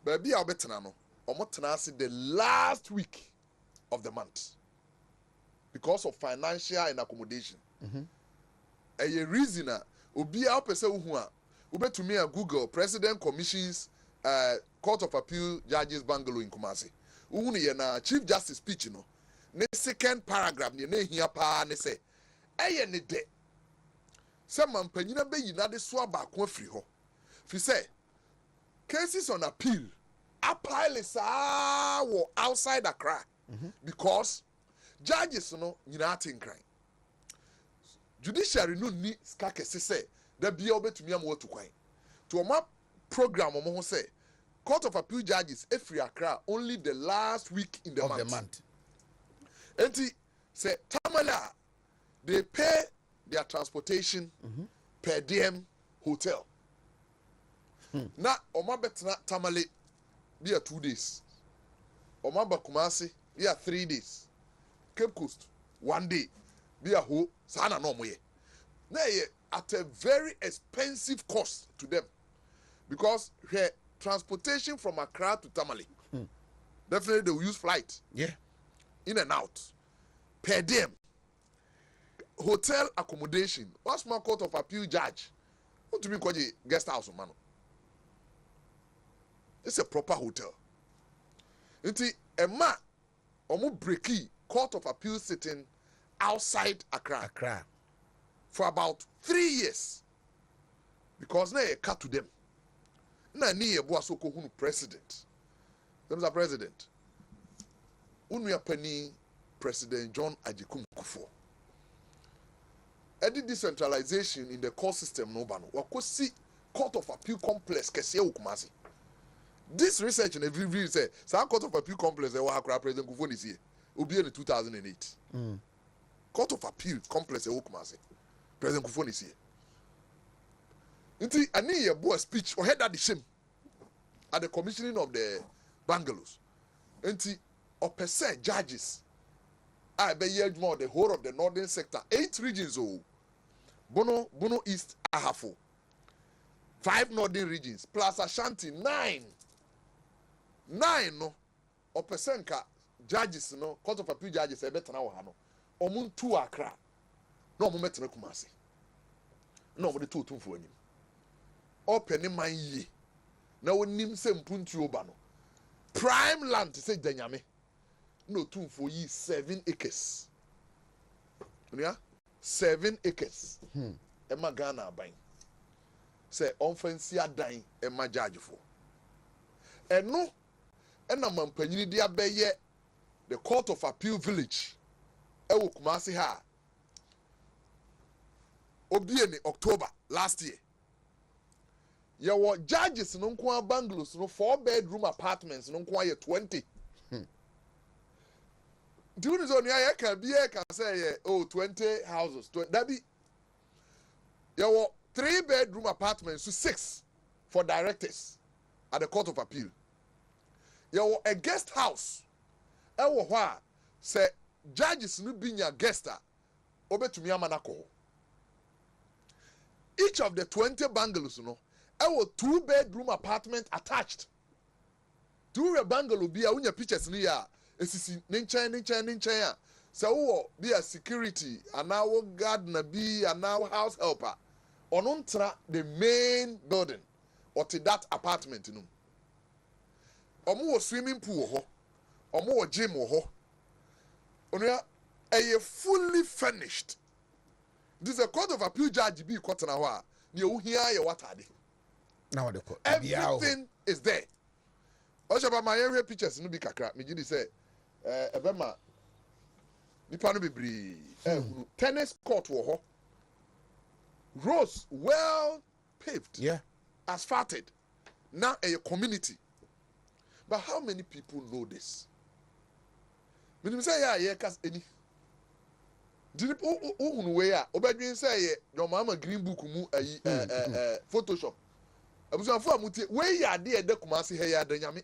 ba bia obetena no omotena ase the last week of the month because of financial and accommodation a reason obi a pese uhu a ubetumi a Google President Commissions Court of Appeal Judges Bungalow in Kumasi. Uhu ne na Chief Justice speech no. Ne second paragraph ne na hia pa ne say eye ne de. Se mampanyina be yina de so aba ko afiri ho. Fi say cases on appeal apply saa wo outside Accra because judges no nyina atenkran. Judiciary no ni ska kese say da bia obetumi am watu kwan. To oma program omo ho say Court of Appeal judges every Accra only the last week in the month. Enti say Tamala they pay their transportation per diem hotel. Na oma betna Tamale be 2 days. Oma ba Kumasi be 3 days. Cape Coast 1 day. Be a ho sana no moye. Na at a very expensive cost to them because here transportation from Accra to Tamale definitely they will use flight in and out per diem hotel accommodation. What's my Court of Appeal judge want to be called a guest house man? It's a proper hotel. Inti Emma omu breaki Court of Appeal sitting outside Accra for about 3 years because na e cut to them na ni e bo asoko hunu president them are president unu ya pani President John Ajikum Kufuor edi decentralization in the court system no ba no wakosi Court of Appeal complex kese Kumasi. This research in every say some Court of Appeal complex e wa Accra President Kufuor is here obi in 2008 Court of Appeal complex e Kumasi President Kufuor is here. Inti ani ye bo speech or head at the shame at the commissioning of the bungalows. Inti or per se judges I be ye more the whole of the northern sector 8 regions Bono East Ahafo 5 northern regions plus Ashanti 9 no or percent judges no Court of Appeal judges e betana wo ha no omun tu Accra no omun metena Kumasi no omun de to tumfo anim open man yi na wonim se mpuntu oba no prime land to say danyame no tumfo yi 7 acres unia 7 acres ema Ghana aban say onfansi adan ema judge for eno ena mampanyini dia beye the Court of Appeal village ewo Kumasi ha obiene October last year your judges no nko bungalows no 4-bedroom apartments no nko 20 do you know ya can say 20 houses that be your 3-bedroom apartments to 6 for directors at the Court of Appeal. Your a guest house ewo ho a say judges no binya guesta obetumi amanako. Each of the 20 bungalows no ewo 2-bedroom apartment attached. 2 bungalow bi a unya pictures ni ya esisi ne nchen a say wo be a security anawo guard na bi anawo house helper ono ntra the main building or to that apartment no omo wo swimming pool ho omo wo gym ho ono a fully furnished. This is a Court of Appeal judge bi court na ho a ne ewu hia ye watade now the court everything is there. Oshaba my area pictures no bi kakra me gidi say ebema nipa no bebri tennis court wo ho roads well paved asphalted now a community. But how many people know this? When say yeah cause any did who way obedwin say your mama green book mu Photoshop abusuafo amutie we ya de Kumasi he ya danyame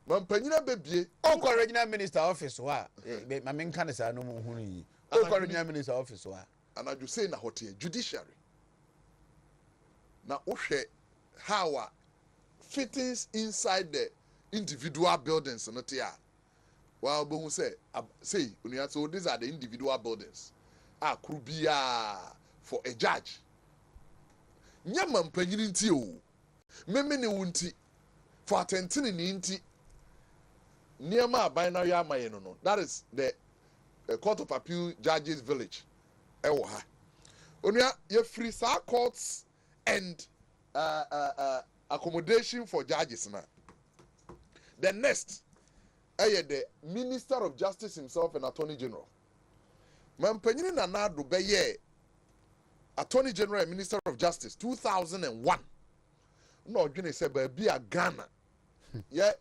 mampanyina bebie o regional minister office wa ma menka ne sa no mu hunu yi o regional minister office wa and I just say na hotel judiciary na ohwe how fittings inside the individual buildings not here. Well, but who say unia, so these are the individual buildings. a kuru biara for a judge nyama mpanyini nti o meme ne wunti for atentini ni nti niema aban na ya amaye no that is the court of appeal judges village ewo ha onua ye free sa courts and accommodation for judges na the next the minister of justice himself and attorney general mampanyini na nado beye attorney general and minister of justice 2001 no odwene say ba bia Ghana yeah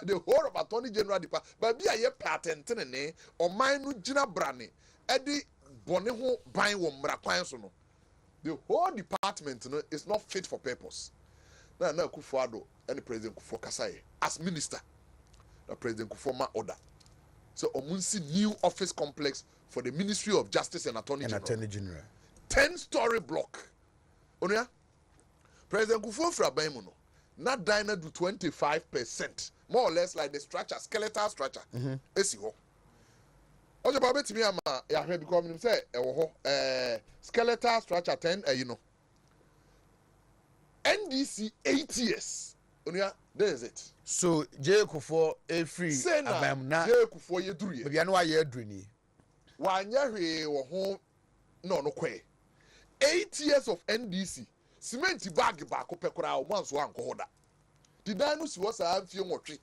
the whole of attorney general department ba bia ye patent ne oman no gina brane edi bone ho ban wo mra kwan so no the whole department no is not fit for purpose na Kufuado and President Kufuor Kasai as minister the President Kufuor ma order so omunsi new office complex for the Ministry of Justice and Attorney General 10-story block onia President Kufuor fra ban mu no na dine do 25% more or less like the structure skeletal structure esi ho ojo ba betimi ama ya hwe because me say e wo ho skeletal structure 10 you know NDC 8 years onia there is it so J Kufuor a free abam na J Kufuor ye duru ye bia no aye aduru ni wanya hwe wo ho no kwe 8 years of NDC cement bag baako pekora o manso anko hoda di dan no si wo sa amfie nwotwe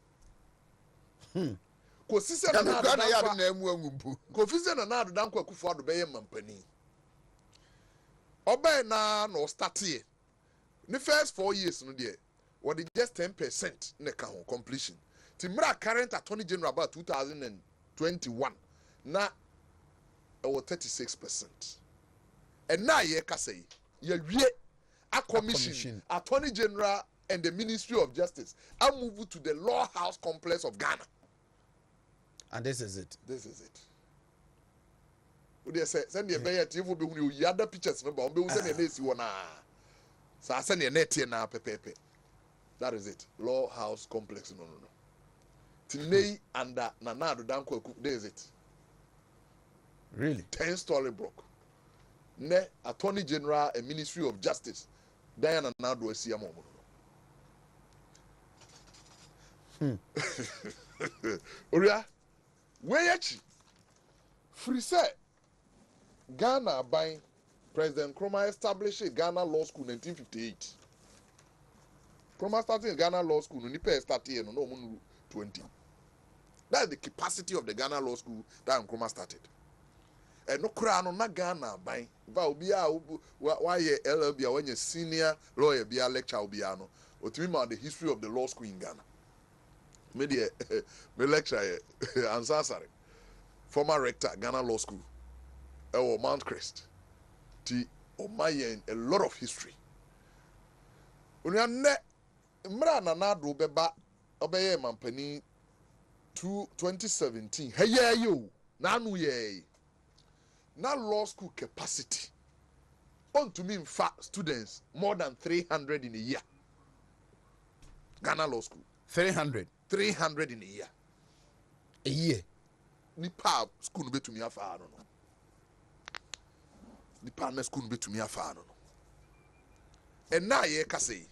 ko sise na ya do na emu angumpu ko fise na ado dan kwa Kufuor do beye mampani obey na no start here the first 4 years no there what the just 10% ne ka ho completion timra current attorney general about 2021 na 36% and now ye ka say ye wie a commission attorney general and the Ministry of Justice I move to the law house complex of Ghana and this is it we say send the bear TV be hu you other pictures no ba be hu say na esi wona sa send the net here na pepepe that is it law house complex no tinei under Nanado Danko there is it really 10-story block ne attorney general and Ministry of Justice Diana Nado esi amomo oria weyachi free say Ghana by President Nkrumah established Ghana Law School in 1958. Nkrumah started Ghana Law School, Nipe started no 20. That's the capacity of the Ghana Law School that Nkrumah started. And no crown na Ghana by why LLB when you senior lawyer be a lecturer be no or the history of the law school in Ghana. Me lecturer Ansasari, former rector Ghana Law School. Mount Crest. A lot of history. Unyane mra na nado beba obeye mampani 2017. Hey yo, nanu ye. Na law school capacity. Wontumi mfa students more than 300 in a year. Ghana Law School. 300 in a year. A year. Nipa school betumi afa no. The partner school be to me afar no. And now ye ka say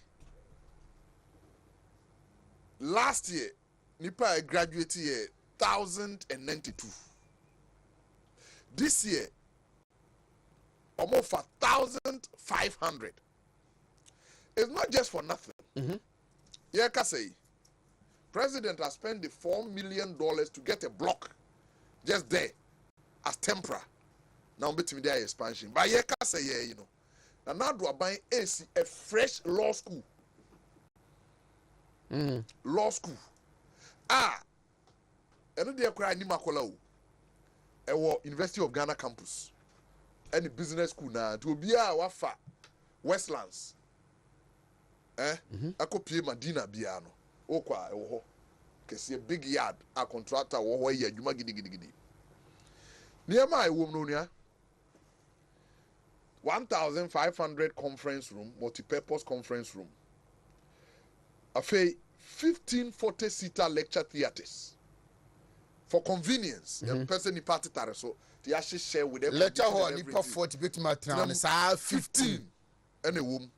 last year nipa graduate year 1092. This year almost 1,500. It's not just for nothing. Ye ka say president has spent the $4 million to get a block just there as temporary. Now betimi there expansion but ye ka say you know na do aban AC a fresh law school law school eno dey kra ni makola o e wo University of Ghana campus any business school na to obi a wafa Westlands akopie Madina bia no okwa e wo ho kese big yard a contractor wo ho ye adwuma gidigidi niema e wo no nua 1,500 conference room, multi-purpose conference room. A 1540-seater lecture theaters. For convenience, person in party so they actually share with them. Lecture hall nipa 40 bit matron sa 15 and a womb.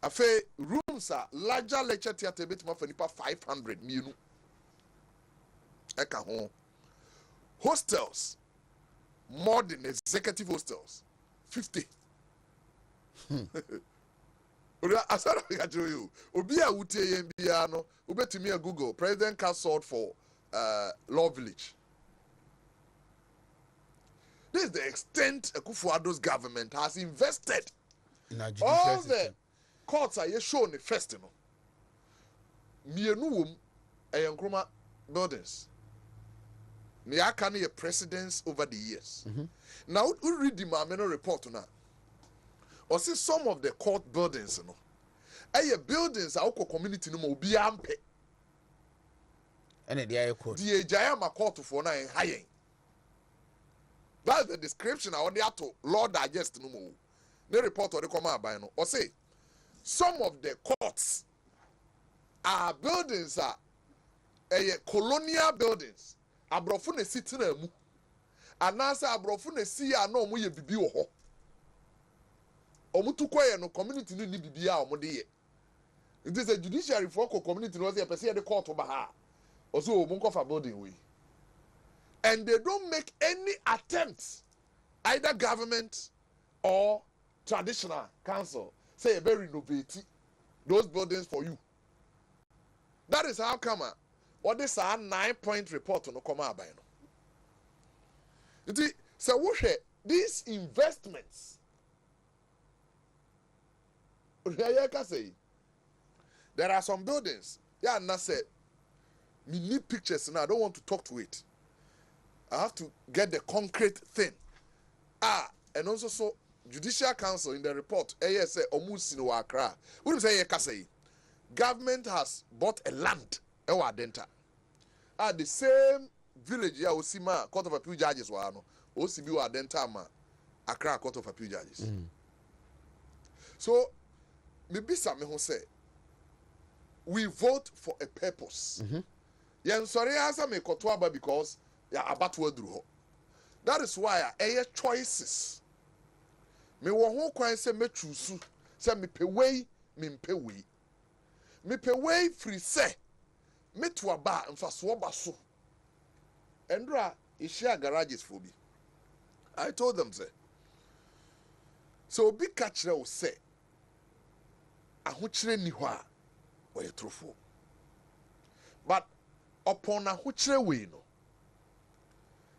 I say rooms are larger lecture theatre bit for nipa 500 mienu. Eka home. Hostels, more than executive hostels, 50. I said I got you. Obia Ute Mbiano, Ubetimia Google, President Castle for Law Village. This is the extent Akufo-Addo's government has invested. in a judicial All system. the courts are shown the first, you know. Mienu Nkrumah buildings. Niakani a precedence over the years. Now we read the Mameno report now. Or see some of the court buildings, you know. Buildings are community no more be ampe. And the air code. The Jayama court for na high. That's the description I want to Lord digest no more. The report or the command by no. Or say some of the courts are buildings are colonial buildings. Abrofo na siti na mu. Anasa abrofo na si ya na omo ye bibi wo ho. Omo tukoye no community no ni bibi a omo de ye. It is a judiciary for community no say person de court ba ha. Also omo nko fa building we. And they don't make any attempts, either government or traditional council, say very renovate those buildings for you. That is how come what this 9-point report no come out by no. So these investments. There are some buildings. Yeah, and I said, me need pictures and I don't want to talk to it. I have to get the concrete thing. And also so Judicial Council in the report, say almost in Accra. We say government has bought a land. The same village ya Osima Court of Appeal judges were no. OCB wa denta ma Accra Court of Appeal judges. So maybe some who say we vote for a purpose. Yen sorry answer me kotwaba because ya abatwa duru. That is why choices. Me wo ho kwan se me choose se me pe wei me mpe wei. Me pe wei free se me to aba mfaso ba so. Endra ishia garages for me. I told them say. So be catch there say ahokyere ni ho a oye trofo. But upon ahokyere we no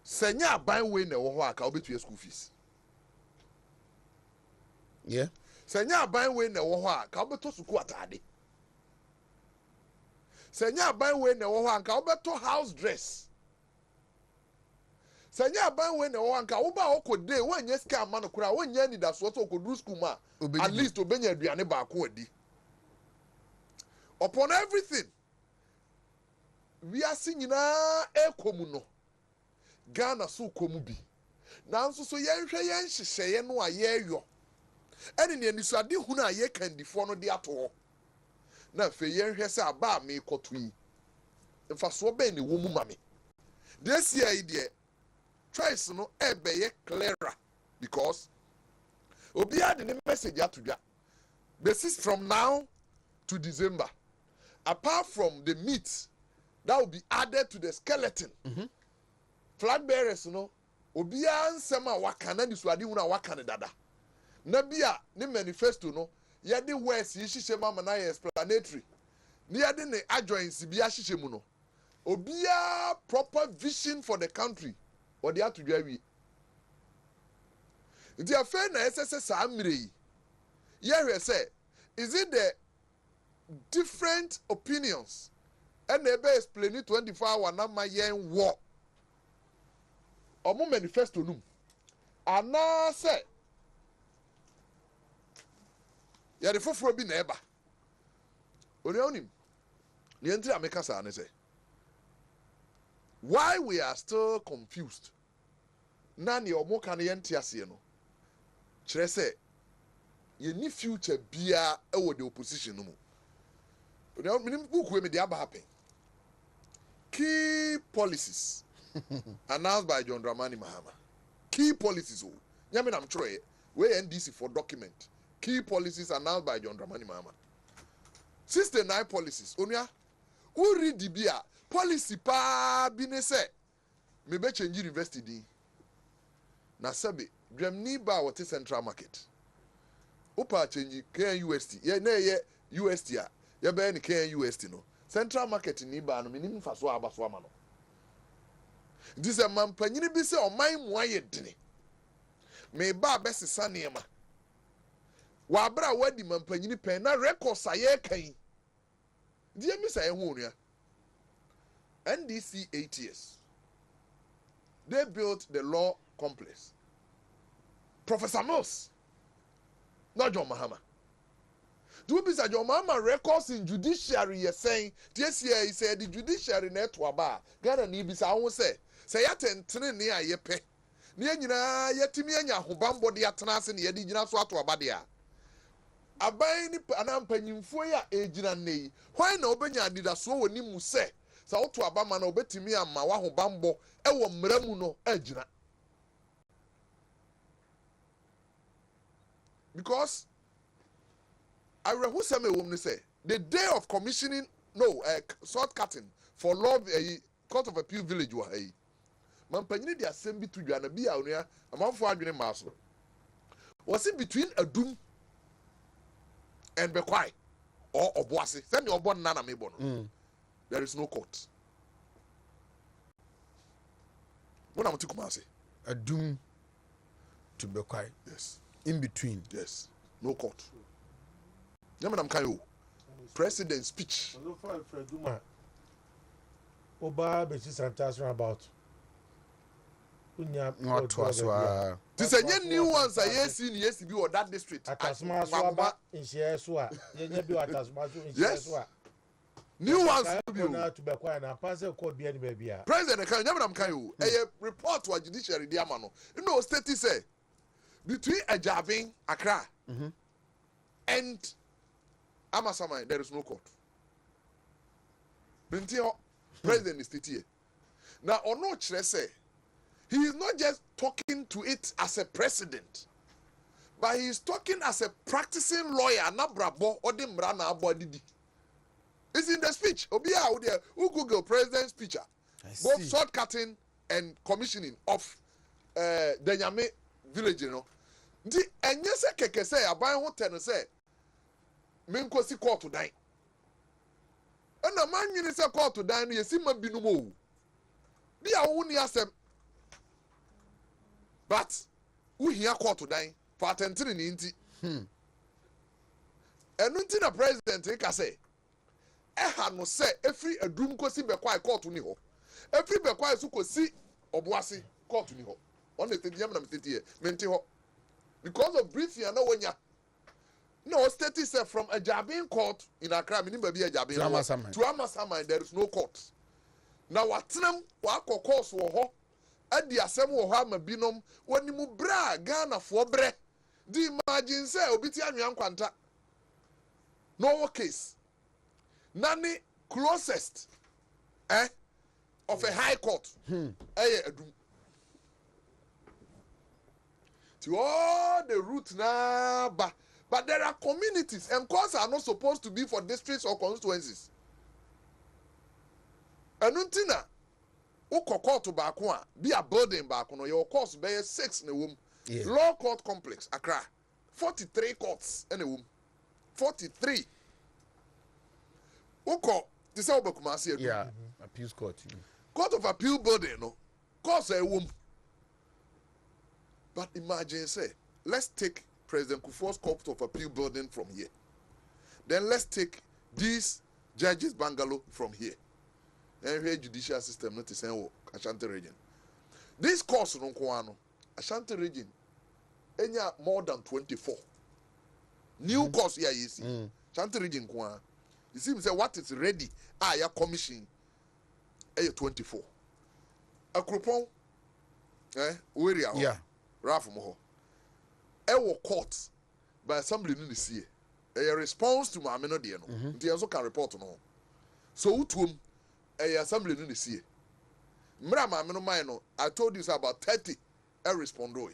senya aban we na wo ho aka obetua school fees. Yeah. Senya aban we na wo ho aka obeto school atade. Senya aban we na wo ho aka obeto house dress. Senya aban we na wo aka wo ba okode wanya sika ama no kura wanya ni da so okodu school ma at least obenya aduane ba ko adi. Upon everything we are seeing na ekomu no Ghana so komu bi nanso so yenhwe yenhyehyeye no ayeyo ene ne anisade hu na aye kandifo no de ato na fe yenhwe se aba me koto yi mfaso be ne wo mu mame this year ide choice no ebeye clearer because obi ade ne message atodwa basis from now to December apart from the meat that will be added to the skeleton. Flag bearers no obia nsem a waka na nisuade hu na waka ne dada na bia ne manifesto no ye de words yi hihye mama na explanatory ne ye de ne adjoins bia hihye mu no obia proper vision for the country or the atudwa wi nti afa na ss sa amire yi ye hwe say is it the different opinions and they be explain it 24 hour na ma yen wo omo manifesto num ana se ya de foforo bi na eba oni onim ni enti ameka sa ne say why we are still confused na ne omo kan ye ntiase no kire se ye ni future bia e wo the opposition no mu oni minim buku me de aba happen key policies announced by John Dramani Mahama. key policies. Nyame nam try we NDC for document. Key policies announced by John Dramani Mahama. 69 policies. Onya, who read the beer policy pa bine se me be change university din. Na sabe dwamni ba what central market. Opa change KNUST. Ye na ye UST a. Ye be ni KNUST no. Central market ni ba no minim fa so aba so ama no. This a man panyini bi se o man mu aye dene. Me ba besesa niema. Wa abra wadi man panyini pen na records aye kan. Die mi say hu nua. NDC 8 years. They built the law complex. Professor Mills, not John Mahama. Do be John Mahama records in judiciary you're saying this year he said the judiciary net waba. Ghana ni bisa won say yaten ne a yepe. Ne nyina yetimi anya hobambo de atena ase ne yedi gyina so ato aba de a. Aban ni anampanyimfo ya ejina nei. Why na obenya adidaso woni mu say sa woto aba ma na obetimi ama wa hobambo e wo mramu no agina. Because I who say me woman say the day of commissioning short cutting for law court of appeal village wa hey man panyini the assembly to dwana bi a onua amanfo adwene maso was it between Adum and Bekwai or Obuasi send your born nana mebo no there is no court mona mti kumase Adum to Bekwai. yes In between. yes no court Yamanam Kayo, president speech. Oba Bechi Santas about. Not to This is a new ones I yes be or that district. Atasma Swaba in Shieswa. Yes. New ones to be quiet and pass a code behind baby. President Yamanam Kayo, a report to a judiciary diamano. You know, state say between a Javin, Accra, and Amasamai, there is no court. President is here. Now, Ono Chere say, he is not just talking to it as a president, but he is talking as a practicing lawyer. Nabrabo Odimrana Abodidi. It's in the speech. Obia, who Google president speech, both shortcutting and commissioning of the Nyame village. You know, the and yes, keke say aban ho ten say. Menko si court to die. And a man you say court to die, you see my binumo. Be a only asem. But who here court to die for attending in inti. And until the president can say, had no say every a doom ko si be quite court to niho. Every be quite so ko si obuasi court to niho. On the yam na mtiti here, menti ho. Because of briefing and no one ya. No, state is from a Jabin court in Accra, meaning baby a Jabin to Amasamai, there is no court. Now, what them, what course or ho, at the assembly of Hammer Binom, when you bra Ghana for bre, the margin say, Obitian young quanta. No case. Nani closest of a high court. To all the route now, but there are communities and courts are not supposed to be for districts or constituencies. And untina, uko court back one, be a building back on your course be 6 in a womb. Law court complex, Accra, 43 courts in a womb. 43. Uko, this is how Asiedu. Yeah, appeals court. Court of appeal building, no, course a womb. But imagine, say, let's take President Kufuor's Court of Appeal building from here. Then let's take these judges' bungalow from here. And here judicial system not the same Ashanti region. This course no Kwano, Ashanti region, enya more than 24. New course here you see. Ashanti region Kwan. You see me say what is ready? Ya commission. 24. Akrupon. Where Yeah. Ralph Moho. Ewo court by assembly no see a response to my no de no nti enso can report no so utum assembly no see mra ma no mine no I told you about 30 respondo.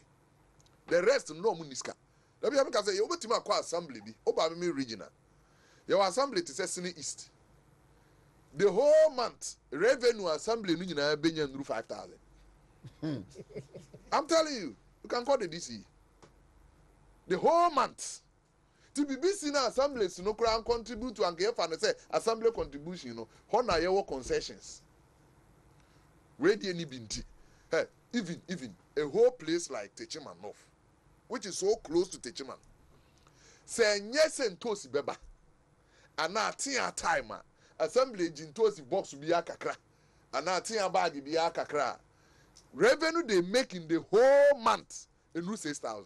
The rest no muniska. Let me say you betima kwa assembly bi oba me regional. Your assembly to say Sini East. The whole month revenue assembly no nyina benya nduru 5,000. I'm telling you, you can call the DC. The whole month. To be busy in assemblies, no crown contribute to and say assembly contribution, you know, honor your concessions. Radio ni binti. Hey, even a whole place like Techiman North, which is so close to Techiman. Say yes and tosi beba. And now tia timer. Assembly jintosi box be kakra. And now tia bag be kakra. Revenue they make in the whole month in 6,000.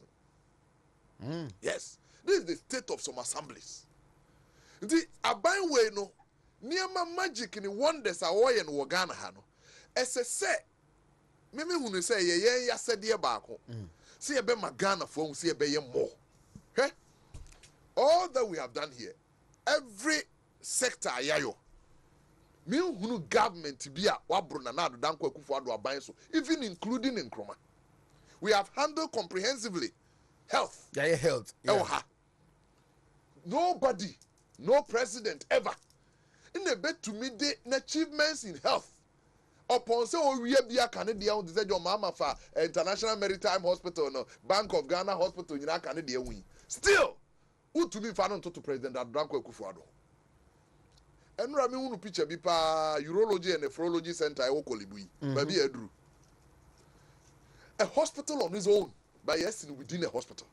Yes. This is the state of some assemblies. The aban way no niema magic ni wonders are way and wagana hano. Ese se meme hunu say ye ya sede baako. See ebe magana for see ebe ye more. Okay? All that we have done here, every sector ayayo. Me hunu government bia wabro na na danko akufo ado aban so, even including in Nkrumah. We have handled comprehensively health. Yeah, health. Yeah. Nobody, no president ever in a bet to me the achievements in health. Upon say oh we be a Canadian on the your mama for International Maritime Hospital no Bank of Ghana Hospital in Canada win. Still, Wontumi fa no to President Adranko Akufo-Addo. Enra me hunu picture bi pa urology and nephrology center e wo Kolibui. Baby Edru. A hospital on his own, by yes within a hospital.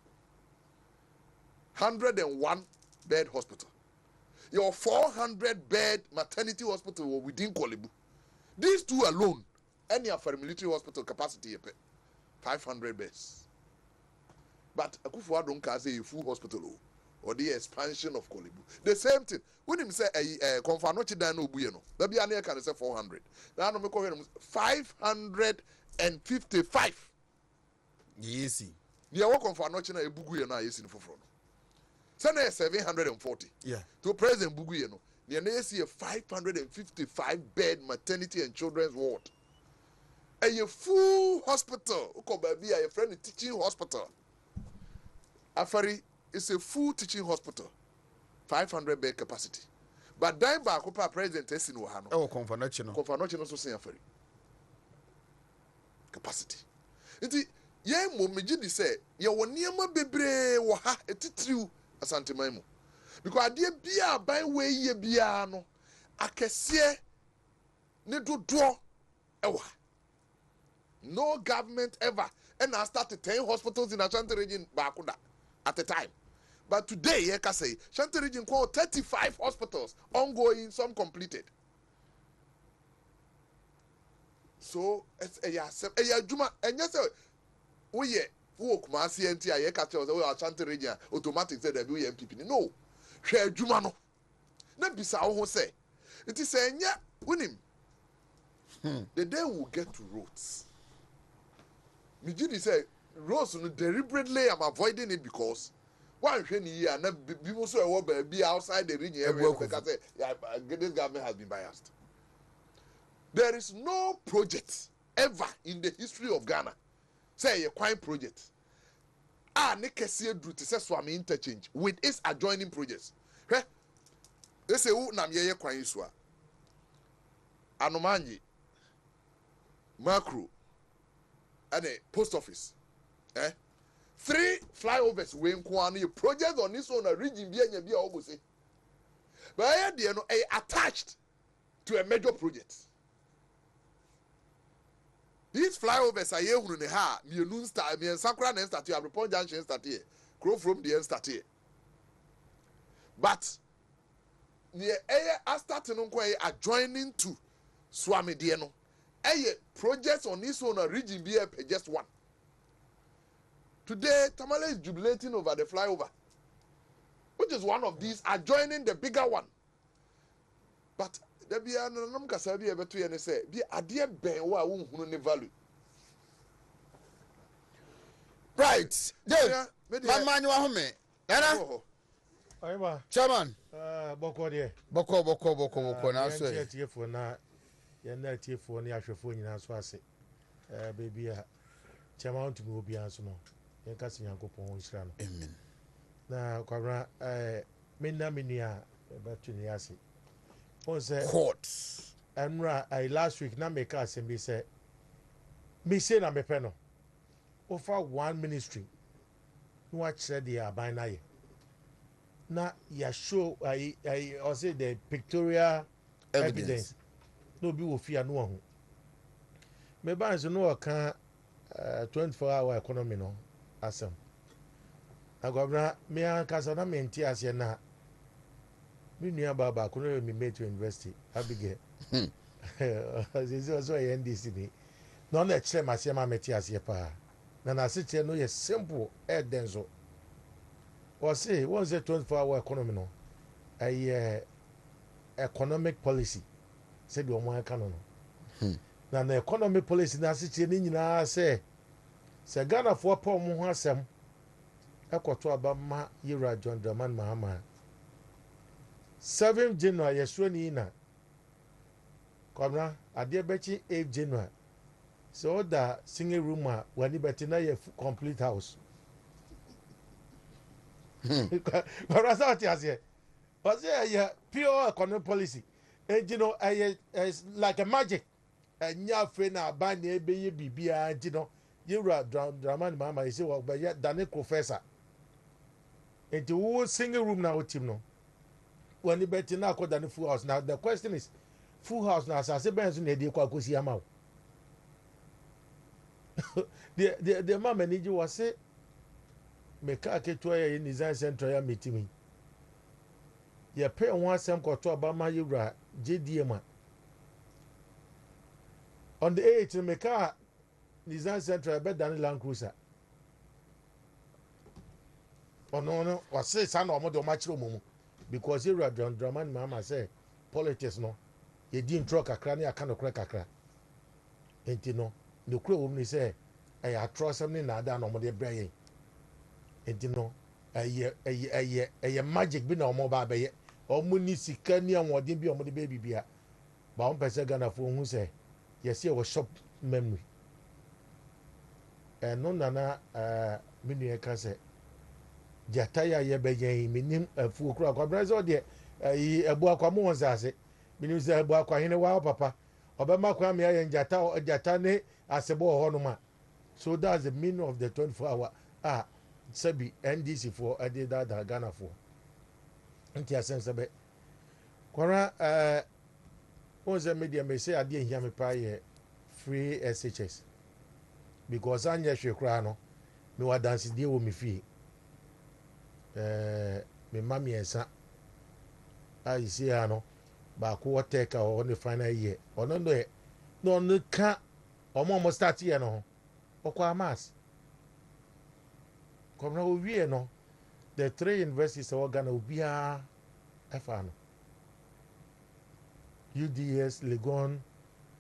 101 bed hospital. Your 400 bed maternity hospital were within Kolibu. These two alone, any of our military hospital capacity, 500 beds. But Akufo-Addo don't say a full hospital or the expansion of Kolibu. The same thing. When him say Konfanochi Dano Buyeno, the Biania can say 400. Now no me 555. Yes. The work of Konfanochi na ebugu na yes in for front. Send 740. Yeah. To President Bugu, the NAC a 555 bed maternity and children's ward. A full hospital. Ukobabi a friend teaching hospital. Afari is a full teaching hospital. 500 bed capacity. But dime back President Tessin Wahano. Oh, Konfanochi no. Konfanochi no so say afari. Capacity. Iti ye mo megidi say ye wo niema bebre wo ha etitiriu asante maimu. Because adie bia ban we ye bia no akese ne dodo ewa. No government ever and I started 10 hospitals in Ashanti region bakuda at the time. But today ye can say Ashanti region called 35 hospitals ongoing, some completed. So it's a juma and yes we ye walk my CNT I catch us Ashanti region automatic said that we MPP. No. Share juma no. Na bisa ho say. It is saying yeah winning. The day we'll get to roads. Mijidi say roads deliberately I'm avoiding it because one year na people so be outside the region area because this government has been biased. There is no project ever in the history of Ghana. Say a crime project. Asiedu to say Swami interchange with its adjoining projects. They say who nam ye kwan isua. Anomanyi, Macro, and a post office. 3 flyovers we inquire projects on this one a region be say. But I had attached to a major project. These flyovers are here who ha me noon start me Sakura and start here, Report Junction start here, Crow from the end start here. But near I started adjoining to Swami Dieno. Projects on this one a region be just one. Today, Tamale is jubilating over the flyover, which is one of these adjoining the bigger one. But there be an kasabi ebe to yene say be adie ben wa wo hunu ne value. Right. There. Mama ni wa home. Nana. Oima. Chairman. Boko de. Boko na so. Ye tiefo na ye na tiefo ne ahwefo nyina so ase. Baby a Chairman to me obi anso no. Yen ka se Nyankopon nhyira no. Amen. Na kwabra me na me nua ba tu ni ase. On say Courts. Enra last week na me ka asem say me say na me pe no. Over one ministry. No wa kire the aban na ye. Na ya show I say the pictorial evidence. No be wo fia no ho. Me ban so no ka 24-hour economy no asem. Agobra me an kasa na me nti ase na me nua baba ko no me mate university Abigail. So NDC ni. No na kire ma se ma meti ase pa. Na se kire no ye simple denso. O say what's the 24-hour economy no? Economic policy. Said you mo aka no no. Na economic policy na se kire ni nyina se Ghana for pa mo ho asem ekoto abama Yira John Dramani Mahama 7 January yeso ni na kwamra ade bechi 8 January so that singing room wani beti na ye complete house kwamra sa ti ase o say ye pure economic policy and you know is like a magic nya fe na ban na ebe ye bibia you know Yira Dramani Mahama you say wo be dane professor and the single room now team no when the betting now called the full house. Now the question is full house now as I say benzo na dey kwa kosi ama the man manager was say me ka keto ya in design center ya meeting ya pay one sem koto abama Yira JDM on the 8th me ka design center be than Land Cruiser no was say son or mother match room because Yira Dramani Mahama say politics no ye di intro kakra ne aka no kra kakra enti no the kro wo ni say I trust something na da no mo de breye enti no eye magic bi na omo ba be ye omo ni sika ni anwode bi omo de be bibia ba on pese Ghana fo hu say yes ye wo shop memory no nana minu ka say jata ya ye be yen minim afu okura kwa brazo de ebu akwa mo wonzase minim se ebu akwa hene wa papa obema kwa me ye jata ne asebo ho no ma so that's the meaning of the 24-hour sabi NDC for adida da Ghana for nti asense be kwara onze media me say ade hia me pa ye free SHS because anya hwe kura no me wa dance die wo me fie me mami ensa I see ano ba ko take on the final year ono no ka omo start year no okwa mass komna owie no the 3 universities organ obia efano UDS Legon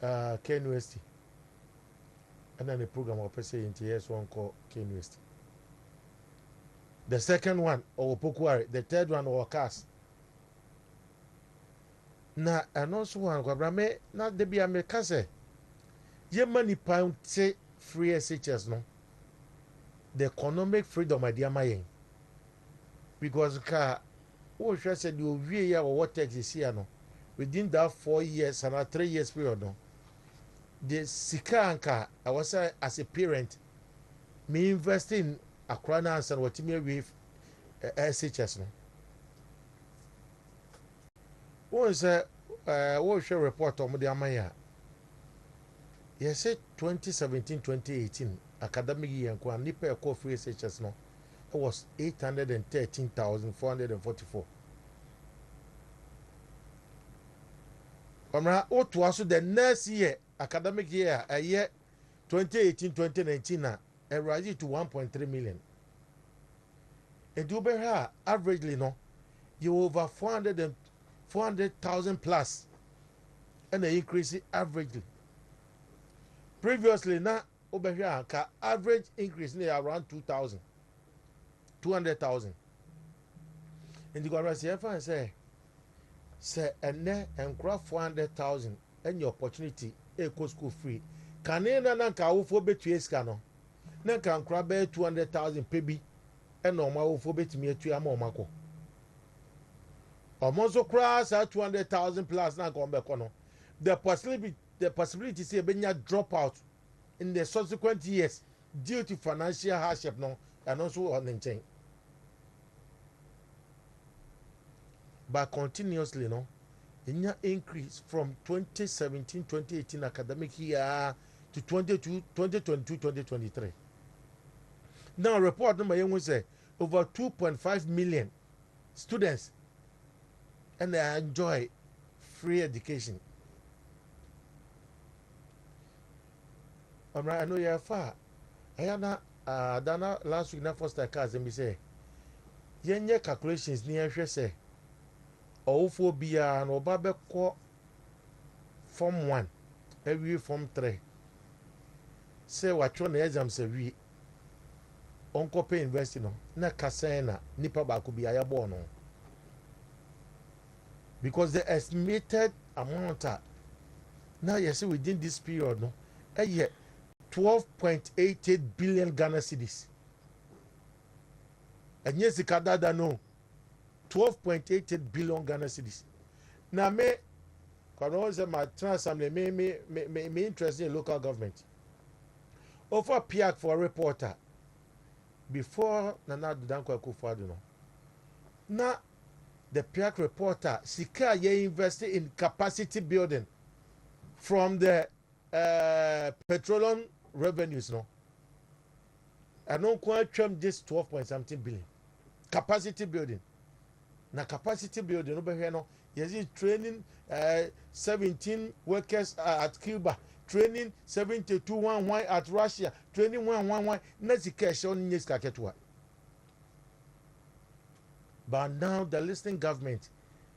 KNUST and then the program of person NTS one called KNUST. The second one or Pokuare, the third one or Cas. Na and also one Guabrame, not the be a mecase. Ye money pound say free SHS no. The economic freedom idea my because car what I said you year or what text is here no within that 4 years and 3 years period no. The sika anka I was as a parent me invest in akra na answer what me with SHS no one say what share report on the amaya yes say 2017-2018 academic year and nipa call free SHS no it was 813,444 Kamra o to also the next year academic year a year 2018-2019 na rise to 1.3 million. And you better averagely no you over 400,000 plus and the increase averagely. Previously na over here ka average increase near around 200,000. And the government say and crop 400,000 and your opportunity eco school free. Can na ka wo fo betu eska no na nka nkora bɛyɛ 200,000 pɛ bi ɛna ɔmo awofo bɛtumi atu ama ɔmo akɔ ɔmo nso koraa saa 200,000 plus na nka ɔmo bɛkɔ no the possibility sɛ ebɛnya drop out in the subsequent years due to financial hardship no ɛno nso wɔ ne nkyɛn but continuously no enya increase from 2017-2018 academic year to 2022-2023. Now report number you say over 2.5 million students and they enjoy free education. I know you're far. I am Dana last week na first cars and me say yenye calculations near say ɔwofo biara na ɔba bɛkɔ form 1 awie form 3 sɛ watwerɛ na exams awie ɔnkɔpɛ university no na kasɛn na nipa baako bi ayɛbɔɔ no because the estimated amount a na yɛsɛ within this period no ɛyɛ 12.88 billion Ghana cedis ɛnyɛ sika dada no 12.88 billion Ghana cedis. Now me, because my assembly me interested in local government. Over PIAC for a reporter before Nana Danko Akufo-Addo no. Now the PIAC reporter sika ye invested in capacity building from the petroleum revenues no. I don't quite term this 12 point something billion capacity building. Na capacity building no be no yes training 17 workers at Cuba, training 72 at Russia, training 1 na sika on nyes kaketwa. But now the listening government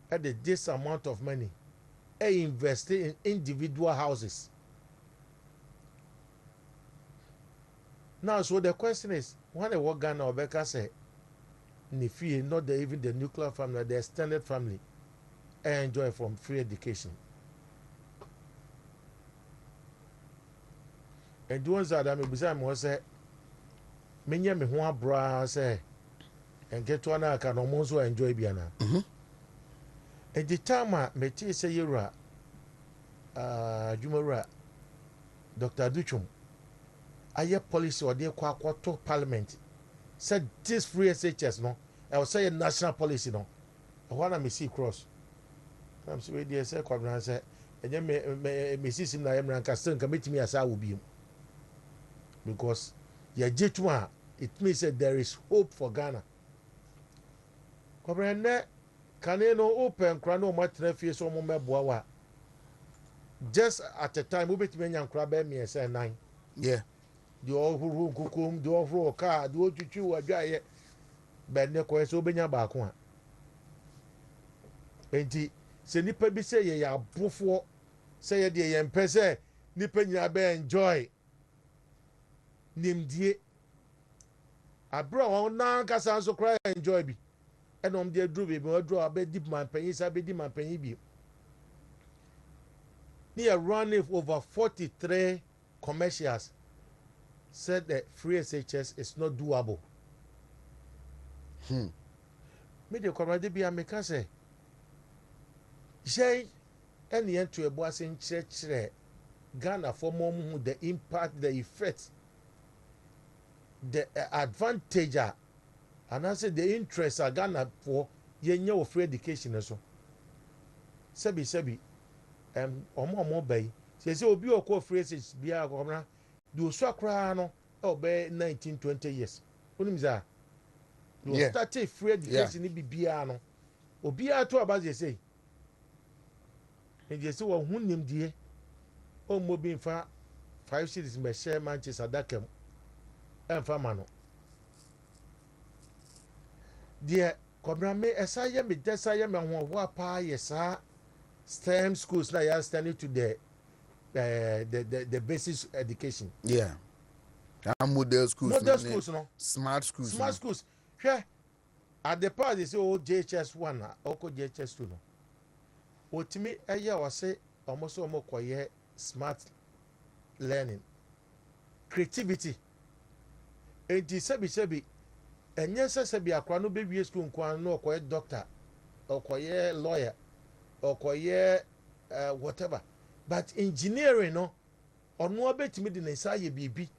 had this amount of money invested in individual houses. Now so the question is when the work Ghana Obeka say Nifie, not even the nuclear family, the extended family, enjoy from free education. And the ones that I'm beside me say, many me who bra say, and get to an can almost enjoy Biana. And the time me say Yura, Jumara, Dr. Duchum, I hear policy or dear Quato Parliament. Said this free SHS no, I will say a national policy no. I want to see cross. I'm sorry, dear sir, Quabran said, and then me see him na Emran Castle commit me as I will be. Because your J2, it means that there is hope for Ghana. Quabran ne can you no open crano matne face on Mumba. Just at the time, we bet me and crabbe me as 9. Yeah. The old who kukum, the old row car, the old you a guy, but no question benya back one. Enti, se nipa bi say ye abofo, say ye de ye mpese, nipa nya be enjoy. Nimdie. Abra on na kasa so cry enjoy bi. Enom de dru bi, mo dru abe deep man penyi sa be di man penyi bi. Ni a running over 43 commercials. Said that free SHS is not doable. Me de kwamade bi ameka say jay any end to a boss in church Ghana for mom the impact, the effect, the advantage and I say the interest are Ghana for yenye free education so. Sebi omo bay say obi okọ free SHS bia akomra do swakra no be 19-20 years onim za do started free education ni bibia no obi ato abaze say and say wo hunim die o mo bi mfa 5 cities me share Manchester dakem emfa ma no die kobra me esaye me desaye me ho pa yesa STEM schools na ya standing to the basic education. Yeah. Model schools. Model schools, no. Smart schools. Smart schools. Sure. At the part they say, oh, JHS 1, oko JHS 2, no. Wontumi was say almost smart learning. Creativity. enti sebi enye sebi akwa no be wie school nkwan no okoye doctor okoye lawyer okoye whatever but engineering no ono obetimi de ne nsa ye bibi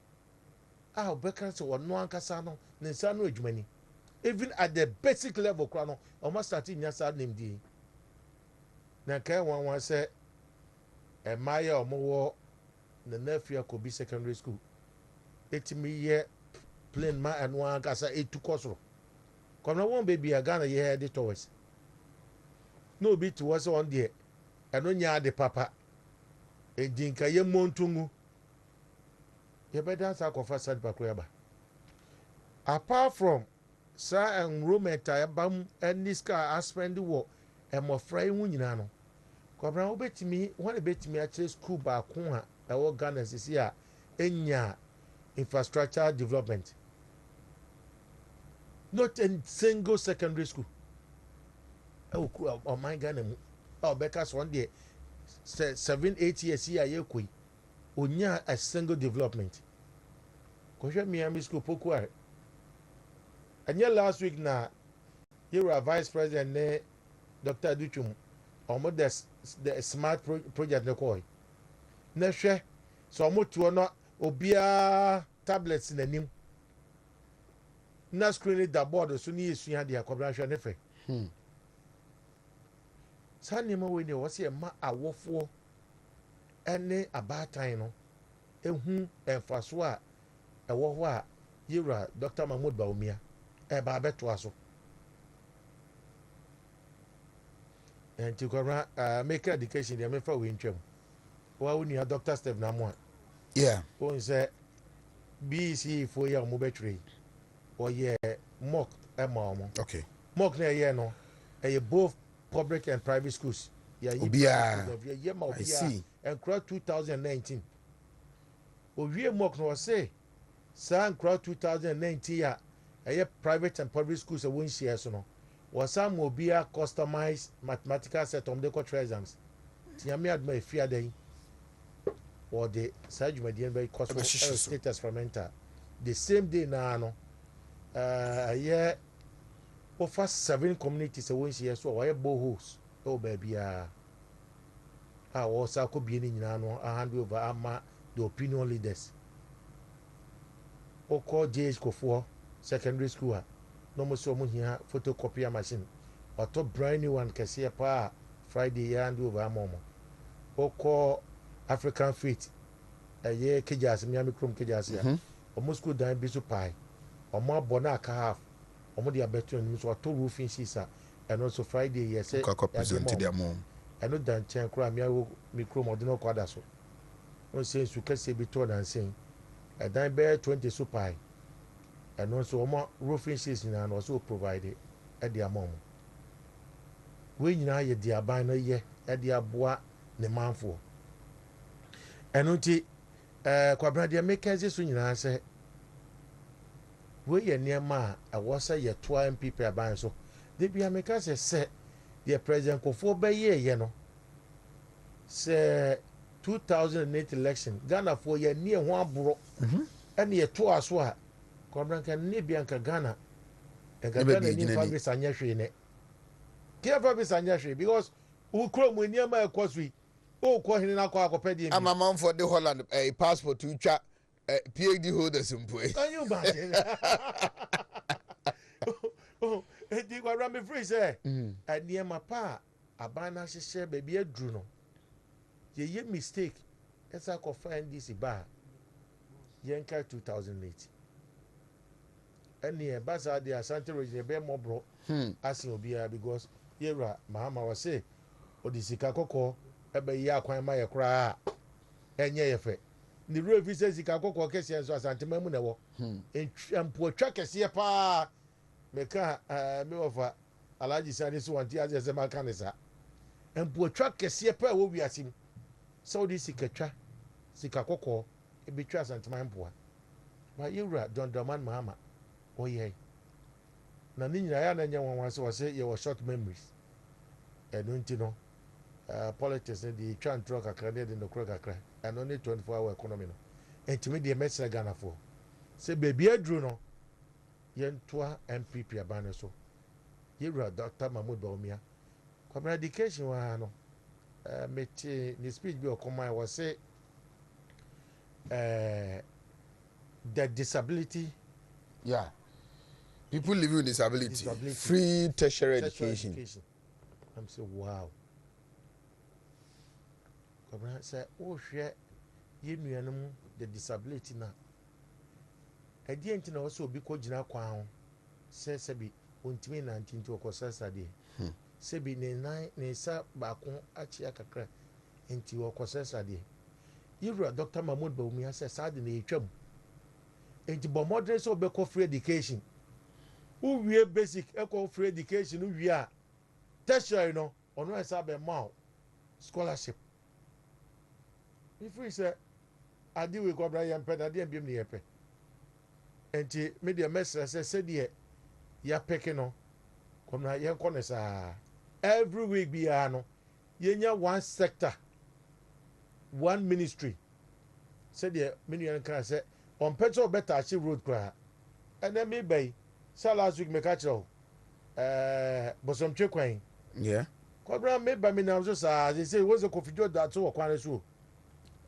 a obeka se ono ankasa no ne nsa no adwumani even at the basic level kwa no almost starting nyasa name di na kai wan say emaya omowo na nafia kobi secondary school etimi ye plain ma anu ankasa etukosoro kono won baby agana ye head towards no be to was on there eno nya de papa edinka ye montungu ye bedan sa kofa sad bakoyaba apart from sa enrollment abam eniska aspend wo emofra hu nyina no kobra wo betimi won betimi a che school ba ko a ewo Ghana sisi a enya infrastructure development not a single secondary school oh my Ghana mu oh because one day 7-8 years here ye koi onya a single development ko hwe Miami school pokuare anya last week na you were vice president ne Dr. Duchum almost the smart project ne koi na hwe so mo to no obia tablets na nim na screen da board so ni esua de akobra hwe ne fe sani ma we ne wo se ma awofo ene abatan no ehu enfaso a ewo ho a yira Dr. Mahmoud Baumia e ba beto aso enti kobra make education de me fa we ntwam wa woni a Dr. Steve Namwa Yeah. on say BC for ya mo betwe o ye mock omo Okay. mock na ye no both public and private schools ya Obia. ye ma I see. and crowd 2019 owie mock no say san crowd 2019 ya private and public schools won share so no was some obia customized mathematical set on the court exams tiami adma efia den or the Sajumadian by Cosmo State Experimental. The same day now, yeah, over 7 communities away here, so I have boreholes. Oh, baby, I also could be in a hand over Ama, the opinion leaders. Or call JH Kofor secondary school. No more so here, photocopier machine. Or top brand new one can see a pa Friday and over a moment. Or call African Faith ye kejas Miami Chrome kejas ya omo school dan bi so pai omo abona aka half omo dia beto ni so to roofing sisa and also Friday ye say Ka present their mom. eno dan chen kra mi Chrome odino kwada so no say su kase bi to dan sen dan be 20 so pai and also omo roofing sisa na no so provide e dia mom we nyina ye dia ban no ye e dia boa ne manfo eno ti kwabra de make as so nyina se we ye niema a wosa ye to MPP aban so de bia make as se the president kofo be ye no se 2008 election Ghana for ye nie ho aboro ene ye to aso a kwabra kan ne bia nka Ghana e ga Ghana ni fa bi sanya hwe ne kia fa bi sanya hwe because ukro mu niema e kwosui o ko hin na kwa akopɛ de I'm a man for the Holland a passport to chat PhD holders in play. Can you imagine? Oh, it was Rami Free say, at near my pa, a banner share baby a druno. Ye mistake, as I could find this bar. Yanka 2008. And near Baza de Asante Region, bear more bro, asking Obia because Yera, Mahama was say, or the Sikako. Ebe ya kwan ma ye kra enye ye fe ni real visa sika kokko kese enso asante mamu na wo empo twa kese pa me ka me ofa alaji sani so wanti azese ma kan sa empo twa kese pa wo wiasim saudi sika twa sika kokko e bi twa asante mamu ma yura don doman mama oye na ni nyina ya na nya wanwan se wo se ye wo short memories enu nti no politics the tran truck akra de no kro kakra and only 24-hour economy no entimi de message Ghana for sɛ baabi aduru no yɛntoa MPP aba no so yɛwura Dr. Mahmood Bawumia kwabena education wa no mete ne speech bi ɔkɔma wɔ se the disability Yeah. People living with disability. Free tertiary education. I'm saying, wow. Kwabena say, oh, share you the disability na. Ɛdeɛ nti na wɔsɛ obi kɔgyina kwan ho sɛ sɛbi ontumi nante nti ɔkɔsa sadeɛ sɛbi ne nsa baako akyea kakra nti ɔkɔsa sadeɛ yɛwura Dr. Mahmood Bawumia sɛ saa de na yɛtwam nti bɔ mmɔden sɛ wobɛkɔ free education wowie basic ɛkɔ free education wowie a tertiary no ɔno ɛsa bɛma wo scholarship ifiri sɛ ade wei kɔbra yɛmpɛ na adeɛ biam ne yɛpɛ nti media mesra sɛ sɛdeɛ yɛapɛke no kɔmna yɛnkɔ ne saa every week biara no yɛnya one sector one ministry sɛdeɛ me nua no kaa sɛ ɔmpɛ sɛ ɔbɛtaakye road koraa ɛnɛ meba yi sɛ last week meka kyerɛ wo bosomtwe kwan kɔbra meba me nam so saa sɛ wo sɛ kɔfidwo da so wɔ kwan no so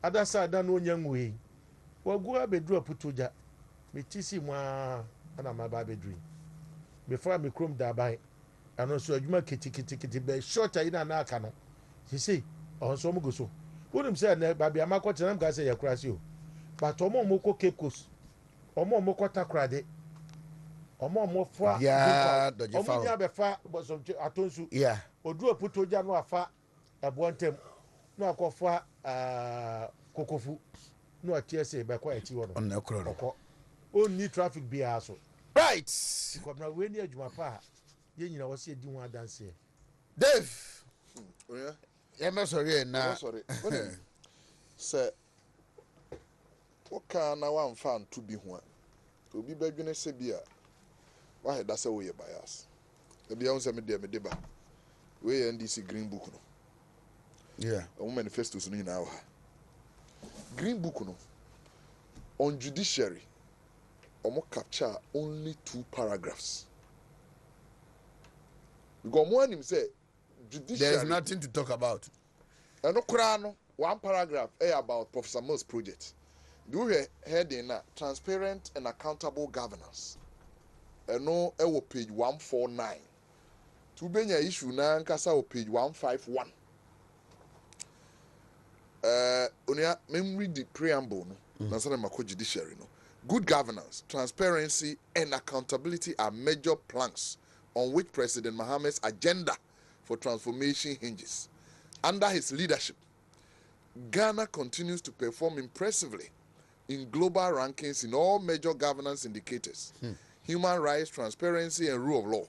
ada saa da no ɔnya nwei wagu abɛduru aputo gya metisi mu ana maba abɛduru before me krom da ban ɛno nso adwuma kitikiti bɛ short ayi na aka no sisi ɔnso ɔmo go so wonim sɛ ɛnɛ baabi ama kɔtena nam ka sɛ yɛkora se o but ɔmo kɔ Cape Coast ɔmo kɔ Takoradi ɔmo fa ɔmo nya bɛfa bɔsɔmtwe atonsu oduru aputo gya no afa ɛboɔ ntɛm na akɔfa kokofu na ɔteɛ sɛ bɛkɔ akyi wɔ no ɔkɔ ɔnni traffic biara so Right. Kwabena we ni adwuma pa ye nyina wo se edi ho adanse Dave. Oya. I'm sorry na. Sorry. Sir. Oka na wan fan to bi ho a. Obi badwene se bi a. Wa he da se wo ye bias. E bia unse me de ba. We NDC green book no. Yeah. O manifestos no nyina wa. Green book no on judiciary omo capture only 2 paragraphs. Because mo anim say judiciary There's nothing to talk about. Eno kura no 1 paragraph about Professor Mills project. Do we heading na transparent and accountable governance. Eno e wo page 149. Tu benya issue na nkasa wo page 151. Onia mem read the preamble no. Na say na mako judiciary no. Good governance, transparency, and accountability are major planks on which President Mohammed's agenda for transformation hinges. Under his leadership, Ghana continues to perform impressively in global rankings in all major governance indicators, human rights, transparency, and rule of law.